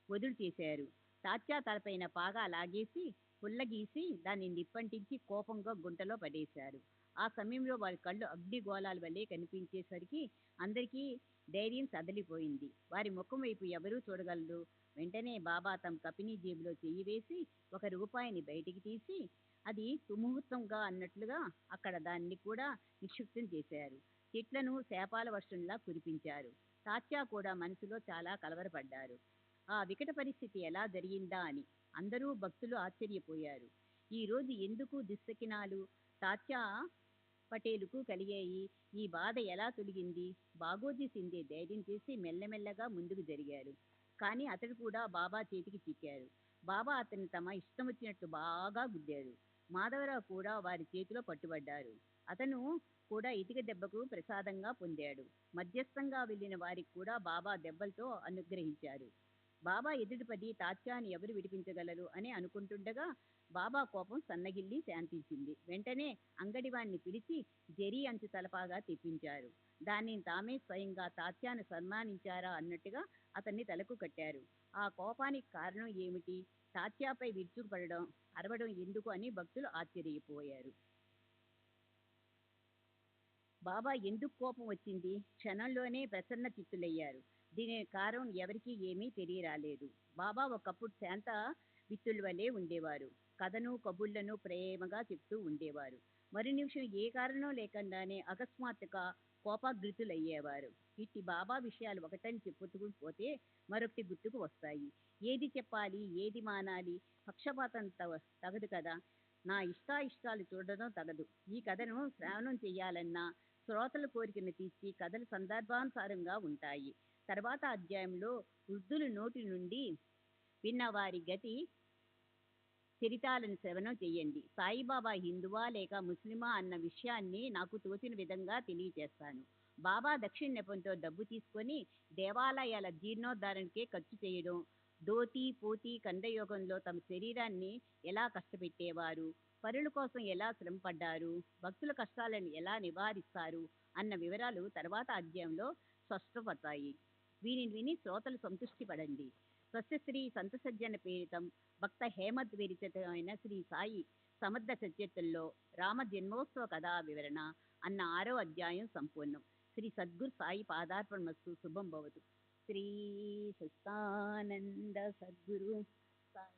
Speaker 4: వదులు చేశారు. తాత్యా తలపైన పాగా లాగేసి పుల్లగీసి దాన్ని నిప్పంటించి కోపంగా గుంటలో పడేశారు. ఆ సమయంలో వారి కళ్ళు అగ్నిగోళాల వల్లే కనిపించేసరికి అందరికీ ధైర్యం సడలిపోయింది. వారి ముఖం వైపు ఎవరూ చూడగలరు. వెంటనే బాబా తమ కపినీ జేబులో చెయ్యి వేసి ₹1 బయటికి తీసి అది సుముహూర్తంగా అన్నట్లుగా అక్కడ దాన్ని కూడా నిక్షిప్తం చేశారు. చెట్లను శాపాల వర్షంలా కురిపించారు. తాత్యా కూడా మనసులో చాలా కలవరపడ్డారు. ఆ వికట పరిస్థితి ఎలా జరిగిందా అని. అందరూ భక్తులు ఆశ్చర్యపోయారు. ఈ రోజు ఎందుకు దుశ్శకినాలు తాత్యా పటేలుకు కలిగాయి? ఈ బాధ ఎలా తొలగింది? బాగోజీ సిందే ధైర్యం చేసి మెల్లమెల్లగా ముందుకు జరిగారు. కానీ అతడు కూడా బాబా చేతికి చిక్కారు. బాబా అతన్ని తమ ఇష్టం వచ్చినట్లు బాగా గుద్దారు. మాధవరావు కూడా వారి చేతిలో పట్టుబడ్డారు. అతను కూడా ఇటుక దెబ్బకు ప్రసాదంగా పొందాడు. మధ్యస్థంగా వెళ్ళిన వారికి కూడా బాబా దెబ్బలతో అనుగ్రహించారు. బాబా ఎదుటిపడి తాత్యాన్ని ఎవరు విడిపించగలరు అని అనుకుంటుండగా బాబా కోపం సన్నగిల్లి శాంతించింది. వెంటనే అంగడివాణ్ణి పిలిచి జరీ అంచు తలపాగా తెప్పించారు. దానిని తామే స్వయంగా తాత్యాన్ని సన్మానించారా అన్నట్టుగా అతన్ని తలకు కట్టారు. ఆ కోపానికి కారణం ఏమిటి? తాత్యాపై విరుచుకుపడడం, అరవడం ఎందుకు అని భక్తులు ఆశ్చర్యపోయారు. బాబా ఎందుకు కోపం వచ్చింది? క్షణంలోనే ప్రసన్న చిత్తులయ్యారు. దీనికి కారణం ఎవరికీ ఏమీ తెలియరాలేదు. బాబా ఒకప్పుడు శాంత విత్తుల వలె ఉండేవారు. కథను కబుళ్లను ప్రేమగా చెప్తూ ఉండేవారు. మరు నిమిషం ఏ కారణం లేకుండానే అకస్మాత్తుగా కోపాగ్రితులయ్యేవారు. ఇట్టి బాబా విషయాలు ఒకటని చెప్పుతూ పోతే మరొకటి గుర్తుకు వస్తాయి. ఏది చెప్పాలి, ఏది మానాలి? పక్షపాతం తగదు కదా. నా ఇష్టాయిష్టాలు చూడడం తగదు. ఈ కథను శ్రవణం చెయ్యాలన్నా శ్రోతల కోరికను తీర్చి కథలు సందర్భానుసారంగా ఉంటాయి. తర్వాత అధ్యాయంలో వృద్ధుల నోటి నుండి విన్న వారి గతి చరితాలను శ్రవణం చెయ్యండి. సాయిబాబా హిందువా లేక ముస్లిమా అన్న విషయాన్ని నాకు తోచిన విధంగా తెలియజేస్తాను. బాబా దక్షిణ నెపంతో డబ్బు తీసుకొని దేవాలయాల జీర్ణోద్ధరణకే ఖర్చు చేయడం, ధోతి పోతి కండయోగంలో తమ శరీరాన్ని ఎలా కష్టపెట్టేవారు, పరుల కోసం ఎలా శ్రమపడ్డారు, భక్తుల కష్టాలను ఎలా నివారిస్తారు అన్న వివరాలు తర్వాత అధ్యాయంలో స్పష్టపడతాయి. వీరిని విని శ్రోతలు సంతృష్టి పడండి. స్వస్యశ్రీ సంత సజ్జన పేరితం భక్త హేమద్ విరచితమైన శ్రీ సాయి సమర్థ సత్యత్తుల్లో రామ జన్మోత్సవ కథా వివరణ అన్న 6వ అధ్యాయం సంపూర్ణం. శ్రీ సద్గురు సాయి పాదార్పణమస్తు. శుభం భవతు. శ్రీ సత్యానంద సద్గురు సాయి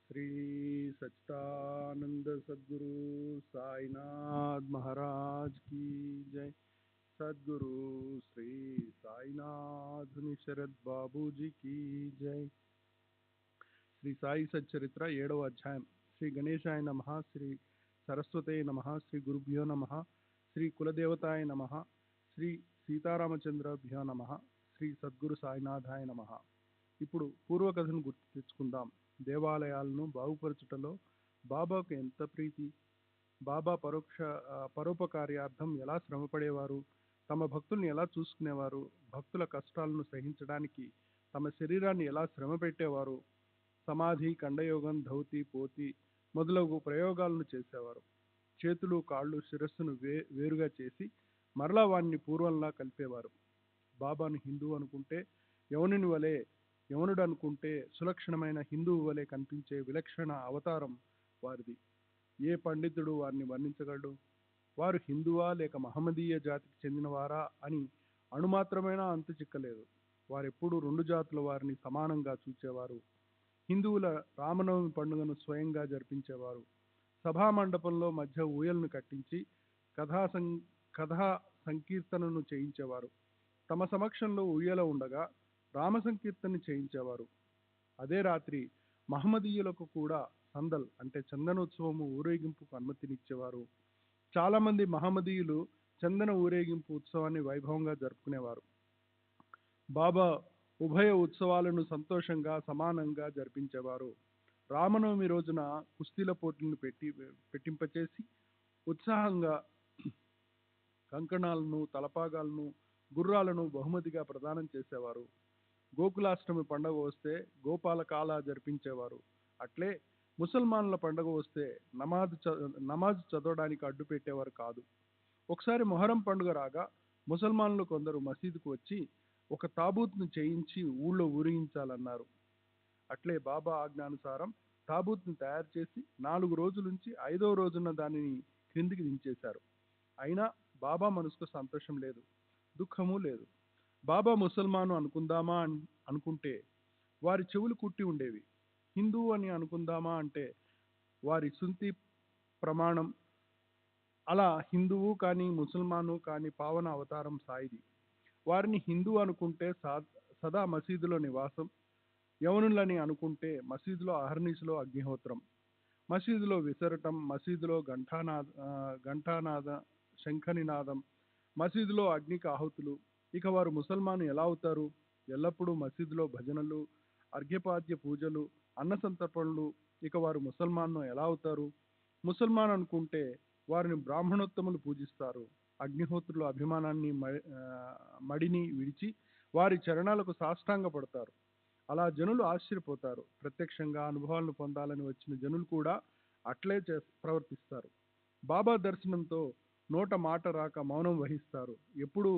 Speaker 5: श्री सच्चिदानंद सद्गुरु साईनाथ महाराज की जय। सद्गुरु श्री साईनाथ शरद बाबू जी की जय। శ్రీ సాయి సచ్చరిత్ర 7వ అధ్యాయం. శ్రీ గణేశాయ నమః, శ్రీ సరస్వతే నమః, శ్రీ గురుభ్యో నమః, శ్రీ కులదేవతాయ నమః, శ్రీ సీతారామచంద్రభ్యో నమః, శ్రీ సద్గురు సాయినాథాయ నమః. ఇప్పుడు పూర్వకథను గుర్తు తెచ్చుకుందాం. దేవాలయాలను బాగుపరచుటలో బాబాకు ఎంత ప్రీతి. బాబా పరోపకార్యార్థం ఎలా శ్రమపడేవారు, తమ భక్తుల్ని ఎలా చూసుకునేవారు, భక్తుల కష్టాలను సహించడానికి తమ శరీరాన్ని ఎలా శ్రమ పెట్టేవారు, సమాధి, కండయోగం, ధౌతి, పోతి మొదలగు ప్రయోగాలను చేసేవారు. చేతులు, కాళ్ళు, శిరస్సును వేరుగా చేసి మరలా వారిని పూర్వంలా కలిపేవారు. బాబాను హిందువు అనుకుంటే యవనుని వలె, యవనుడు అనుకుంటే సులక్షణమైన హిందువు వలె కనిపించే విలక్షణ అవతారం వారిది. ఏ పండితుడు వారిని వర్ణించగలడు? వారు హిందువా లేక మహమ్మదీయ జాతికి చెందినవారా అని అణుమాత్రమైన అంతు చిక్కలేదు. వారెప్పుడూ రెండు జాతుల వారిని సమానంగా చూచేవారు. హిందువుల రామనవమి పండుగను స్వయంగా జరిపించేవారు. సభా మండపంలో మధ్య ఊయలను కట్టించి కథా సం కథా సంకీర్తనను చేయించేవారు. తమ సమక్షంలో ఊయల ఉండగా రామ సంకీర్తన చేయించేవారు. అదే రాత్రి మహమ్మదీయులకు కూడా సందల్ అంటే చందనోత్సవము ఊరేగింపుకు అనుమతినిచ్చేవారు. చాలా మంది మహమ్మదీయులు చందన ఊరేగింపు ఉత్సవాన్ని వైభవంగా జరుపుకునేవారు. బాబా ఉభయ ఉత్సవాలను సంతోషంగా సమానంగా జరిపించేవారు. రామనవమి రోజున కుస్తీల పోటీలను పెట్టింపచేసి ఉత్సాహంగా కంకణాలను, తలపాగాలను, గుర్రాలను బహుమతిగా ప్రదానం చేసేవారు. గోకులాష్టమి పండుగ వస్తే గోపాలకాల జరిపించేవారు. అట్లే ముసల్మానుల పండుగ వస్తే నమాజ్ చదవడానికి అడ్డు పెట్టేవారు కాదు. ఒకసారి మొహరం పండుగ రాగా ముసల్మానులు కొందరు మసీదుకు వచ్చి ఒక తాబూత్ను చేయించి ఊళ్ళో ఊరేగించాలన్నారు. అట్లే బాబా ఆజ్ఞానుసారం తాబూత్ను తయారు చేసి 4 రోజులుంచి 5వ రోజున దానిని క్రిందికి దించేశారు. అయినా బాబా మనసుకు సంతోషం లేదు, దుఃఖము లేదు. బాబా ముసల్మాను అనుకుందామా అనుకుంటే వారి చెవులు కుట్టి ఉండేవి. హిందువు అని అనుకుందామా అంటే వారి సుంతి ప్రమాణం. అలా హిందువు కానీ ముసల్మాను కానీ పావన అవతారం సాయిది. వారిని హిందూ అనుకుంటే సదా మసీదులో నివాసం, యవనులని అనుకుంటే మసీదులో అహర్నిశలో అగ్నిహోత్రం, మసీదులో విసరటం, మసీదులో ఘంటానాద శంఖనినాదం, మసీదులో అగ్నికి ఆహుతులు. ఇక వారు ముసల్మాను ఎలా అవుతారు? ఎల్లప్పుడూ మసీదులో భజనలు, అర్ఘ్యపాద్య పూజలు, అన్న సంతర్పణలు. ఇక వారు ముసల్మాను ఎలా అవుతారు? ముసల్మాన్ అనుకుంటే వారిని బ్రాహ్మణోత్తములు పూజిస్తారు. అగ్నిహోత్రుల అభిమానాన్ని మడిని విడిచి వారి చరణాలకు సాష్టాంగ పడతారు. అలా జనులు ఆశ్చర్యపోతారు. ప్రత్యక్షంగా అనుభవాలను పొందాలని వచ్చిన జనులు కూడా అట్లే ప్రవర్తిస్తారు. బాబా దర్శనంతో నోట మాట రాక మౌనం వహిస్తారు. ఎప్పుడూ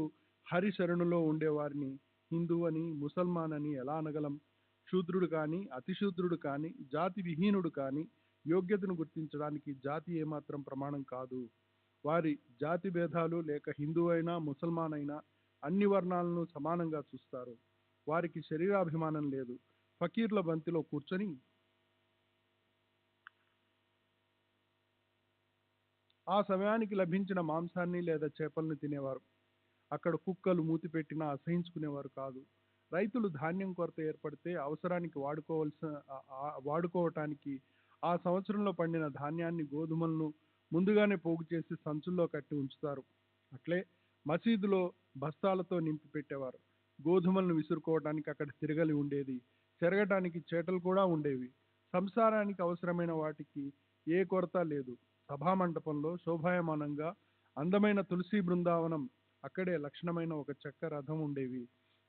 Speaker 5: హరిశరణులో ఉండేవారిని హిందూ అని, ముసల్మాన్ అని ఎలా అనగలం? శూద్రుడు కానీ, అతిశూద్రుడు కానీ, జాతి విహీనుడు కానీ యోగ్యతను గుర్తించడానికి జాతి ఏమాత్రం ప్రమాణం కాదు. వారి జాతి భేదాలు లేక హిందువు అయినా ముసల్మాన్ అయినా అన్ని వర్ణాలను సమానంగా చూస్తారు. వారికి శరీరాభిమానం లేదు. ఫకీర్ల బంతిలో కూర్చొని ఆ సమయానికి లభించిన మాంసాన్ని లేదా చేపలను తినేవారు. అక్కడ కుక్కలు మూతి పెట్టినా అసహించుకునేవారు కాదు. రైతులు ధాన్యం కొరత ఏర్పడితే అవసరానికి వాడుకోవటానికి ఆ సంవత్సరంలో పండిన ధాన్యాన్ని, గోధుమలను ముందుగానే పోగు చేసి సంచుల్లో కట్టి ఉంచుతారు. అట్లే మసీదులో బస్తాలతో నింపి పెట్టేవారు. గోధుమలను విసురుకోవటానికి అక్కడ తిరగలి ఉండేది. చెరగటానికి చేటలు కూడా ఉండేవి. సంసారానికి అవసరమైన వాటికి ఏ కొరత లేదు. సభామండపంలో శోభాయమానంగా అందమైన తులసి బృందావనం, అక్కడే లక్షణమైన ఒక చెక్క రథం ఉండేవి.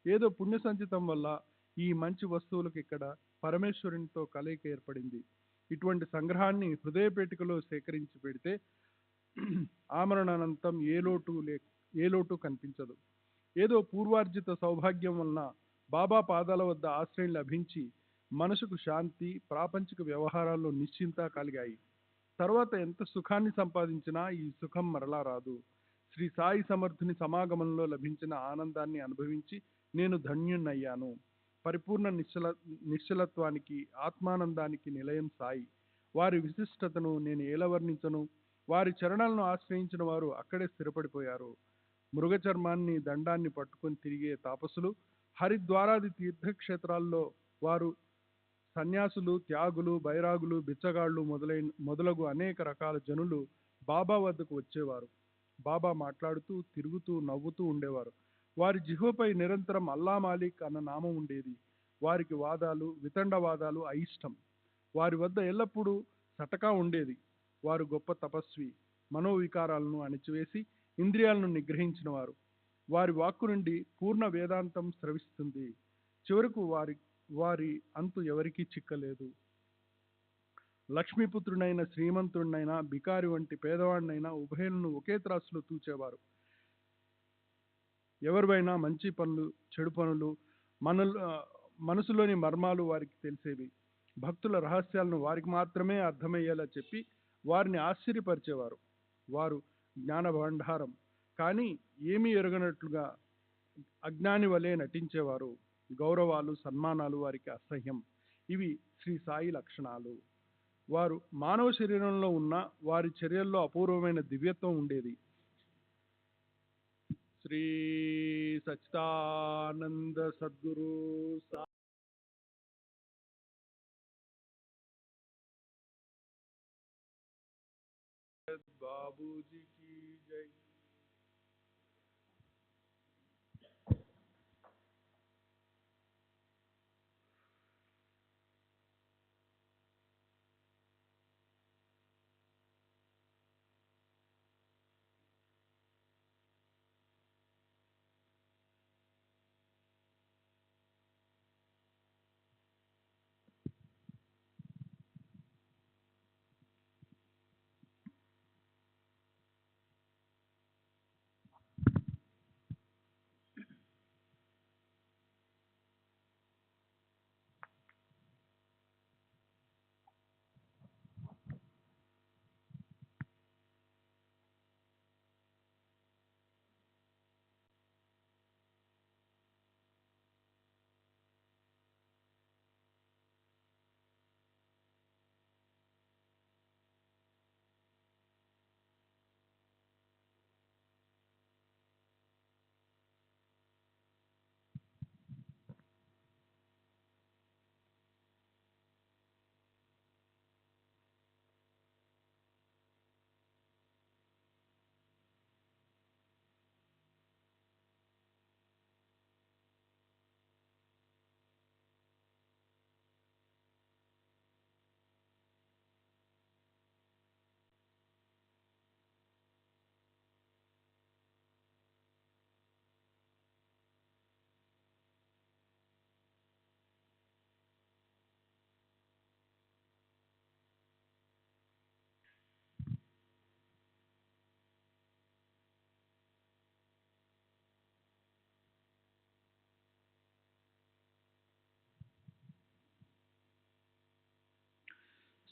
Speaker 5: ఏదో పుణ్య సంచితం వల్ల ఈ మంచి వస్తువులకు ఇక్కడ పరమేశ్వరునితో కలయిక ఏర్పడింది. ఇటువంటి సంగ్రహాన్ని హృదయపేటికలో సేకరించి పెడితే ఆమరణానంతం ఏ లోటు కనిపించదు. ఏదో పూర్వార్జిత సౌభాగ్యం వలన బాబా పాదాల వద్ద ఆశ్రయం లభించి మనసుకు శాంతి, ప్రాపంచిక వ్యవహారాల్లో నిశ్చింత కలిగాయి. తర్వాత ఎంత సుఖాన్ని సంపాదించినా ఈ సుఖం మరలా రాదు. శ్రీ సాయి సమర్థుని సమాగమంలో లభించిన ఆనందాన్ని అనుభవించి నేను ధన్యుణ్ణయ్యాను. పరిపూర్ణ నిశ్చలత్వానికి, ఆత్మానందానికి నిలయం సాయి. వారి విశిష్టతను నేను ఎలా వర్ణించను? వారి చరణాలను ఆశ్రయించిన వారు అక్కడే స్థిరపడిపోయారు. మృగ చర్మాన్ని, దండాన్ని పట్టుకొని తిరిగే తాపసులు, హరిద్వారాది తీర్థక్షేత్రాల్లో వారు, సన్యాసులు, త్యాగులు, బైరాగులు, బిచ్చగాళ్ళు మొదలగు అనేక రకాల జనులు బాబా వద్దకు వచ్చేవారు. బాబా మాట్లాడుతూ, తిరుగుతూ, నవ్వుతూ ఉండేవారు. వారి జిహ్వపై నిరంతరం అల్లా మాలిక్ అన్న నామం ఉండేది. వారికి వాదాలు, వితండవాదాలు అయిష్టం. వారి వద్ద ఎల్లప్పుడూ సటకా ఉండేది. వారు గొప్ప తపస్వి, మనోవికారాలను అణిచివేసి ఇంద్రియాలను నిగ్రహించిన వారు. వారి వాక్కు నుండి పూర్ణ వేదాంతం స్రవిస్తుంది. చివరకు వారి అంతు ఎవరికీ చిక్కలేదు. లక్ష్మీపుత్రునైనా, శ్రీమంతుడినైనా, బికారి వంటి పేదవాడినైనా ఉభయులను ఒకే త్రాసులో తూచేవారు. ఎవరివైనా మంచి పనులు, చెడు పనులు, మనసులోని మర్మాలు వారికి తెలిసేవి. భక్తుల రహస్యాలను వారికి మాత్రమే అర్థమయ్యేలా చెప్పి వారిని ఆశ్చర్యపరిచేవారు. వారు జ్ఞాన భండారం కానీ ఏమీ ఎరగనట్లుగా అజ్ఞాని వలె నటించేవారు. గౌరవాలు సన్మానాలు వారికి అసహ్యం. ఇవి శ్రీ సాయి లక్షణాలు. వారు మానవ శరీరంలో ఉన్న వారి చర్యల్లో అపూర్వమైన దివ్యత్వం ఉండేది. శ్రీ సచ్చిదానంద సద్గురు బాబూజీ की जय।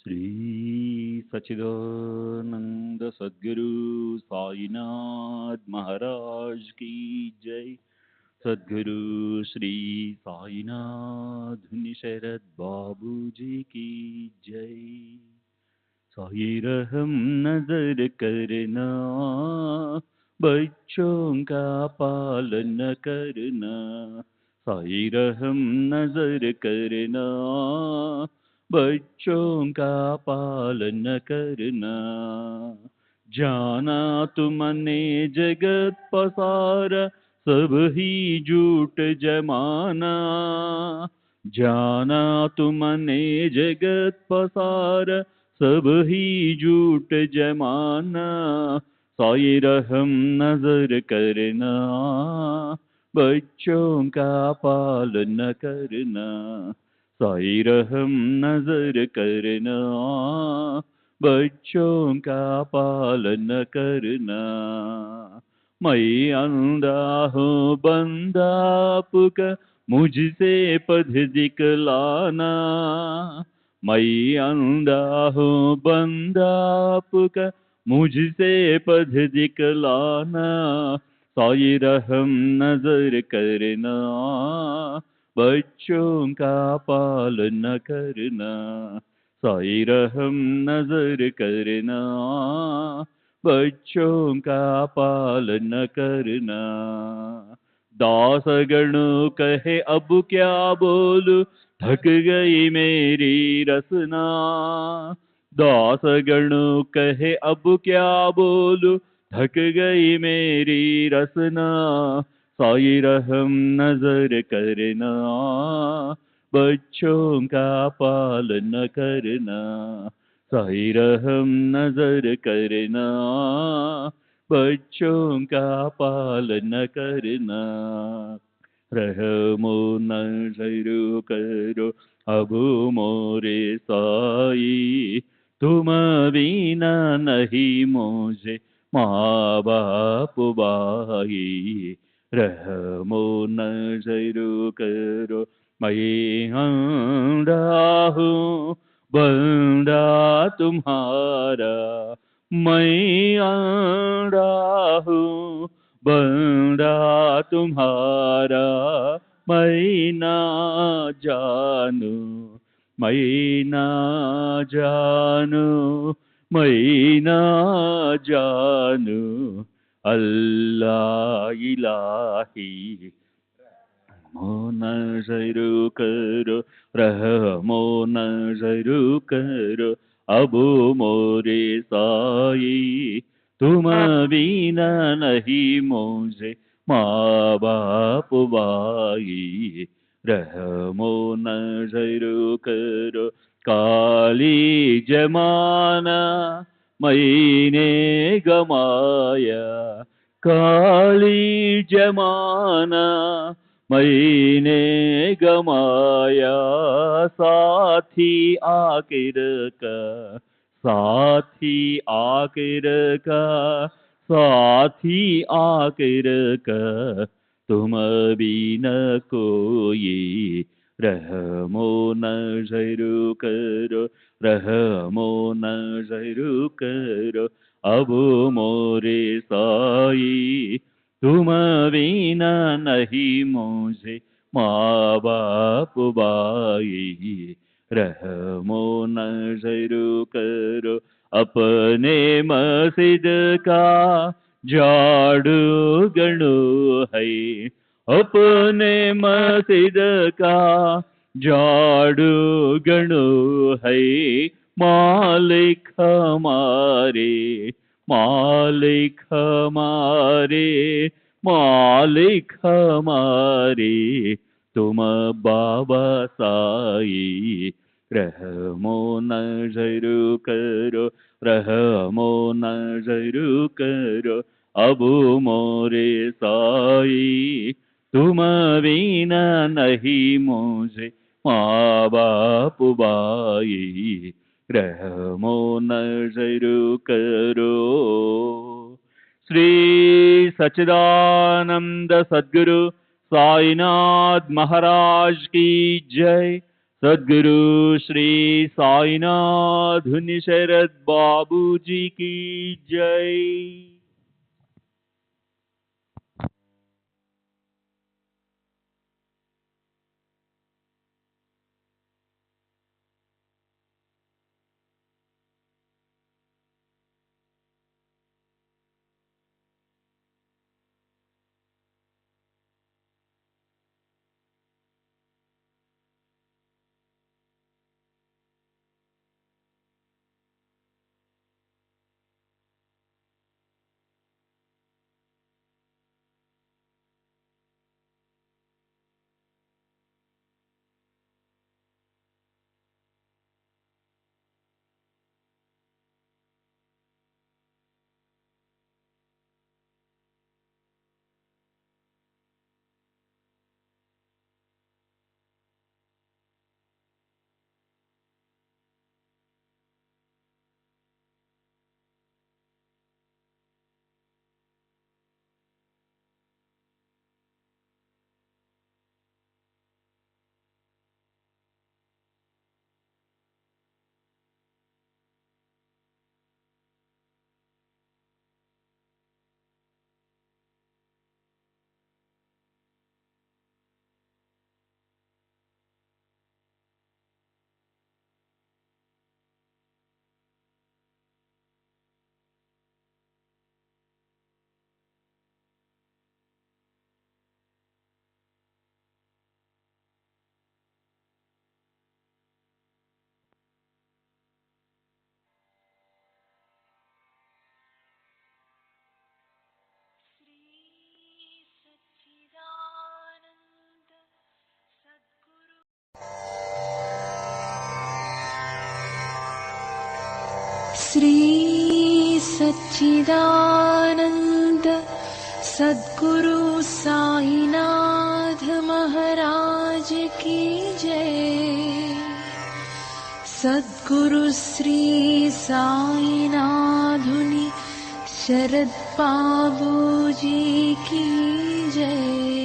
Speaker 2: श्री सच्चिदानंद सद्गुरु साईनाथ महाराज की जय। सद्गुरु श्री साईनाथ शरद बाबू जी की जय। साई रहम नजर करना, बच्चों का पालन करना। साई रहम नजर करना, बच्चों का पालन करना। जाना तुमने जगत पसारा, सब ही झूठ जमाना। जाना तुमने जगत पसारा, सब ही झूठ जमाना। साई रहम नजर करना, बच्चों का पालन करना। साई रहम नजर करना, बच्चों का पालन करना। मैं अंधा हूँ बंदा आपका, मुझसे पथ दिखलाना। मैं अंधा हूँ बंदा आपका, मुझसे पथ दिखलाना। साई रहम नजर करना, बच्चों का पालन करना। साई रहम नजर करना, बच्चों का पालन करना। दास गणों कहे अब क्या बोलूं, थक गई मेरी रसना। दास गणों कहे अब क्या बोलूं, थक गई मेरी रसना। साई रहम नजर करना, बच्चों का पालन करना। साई रहम नजर करना, बच्चों का पालन करना। रहमो नजर करो अब मोरे साई, तुम बिना नहीं मुझे माँ बाप भाई। रहमो नजर करो मैं अंधा हूँ बंदा तुम्हारा मैं अंधा हूँ, बंदा तुम्हारा मैं ना जानू, मैं ना जानू, मैं ना जानू, अल्लाह इलाही मोना जरूर करो, रहमोना जरूर करो, अबू मोरे साई, तुम बिना नहीं मुझे माँ बाप भाई, रहमोना जरूर करो, काली जमाना मैंने गमाया, काली जमाना मैंने गमाया, साथी आखिर का, साथी आखिर का, साथी आखिर का, तुम बिना कोई, रहमो नजर करो, रहमो नजर करो, अब मोरे साई, तुम बिना नहीं मुझे माँ बाप भाई, रहमो नजर करो, अपने मस्जिद का झाड़ू गणो है, अपने मस्जिद का झाड़ू गणो है, मालिक हमारे, मालिक हमारे, मालिक हमारे, तुम बाबा साई, रहमो नजर करो, रहमो नजर करो, अबू मोरे साई, तुम बिना नहीं मुझे माँ बाप भाई, रहमो नजर करो। श्री सच्चिदानंद सद्गुरु साईनाथ महाराज की जय। सद्गुरु श्री साईनाथ धुनि शरद बाबू जी की जय।
Speaker 6: श्री सच्चिदानंद सद्गुरु साईनाथ महाराज की जय। सद्गुरु श्री साईनाथुनि शरद बाबू जी की जय।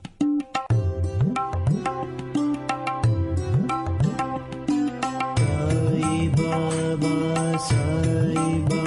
Speaker 7: బాబా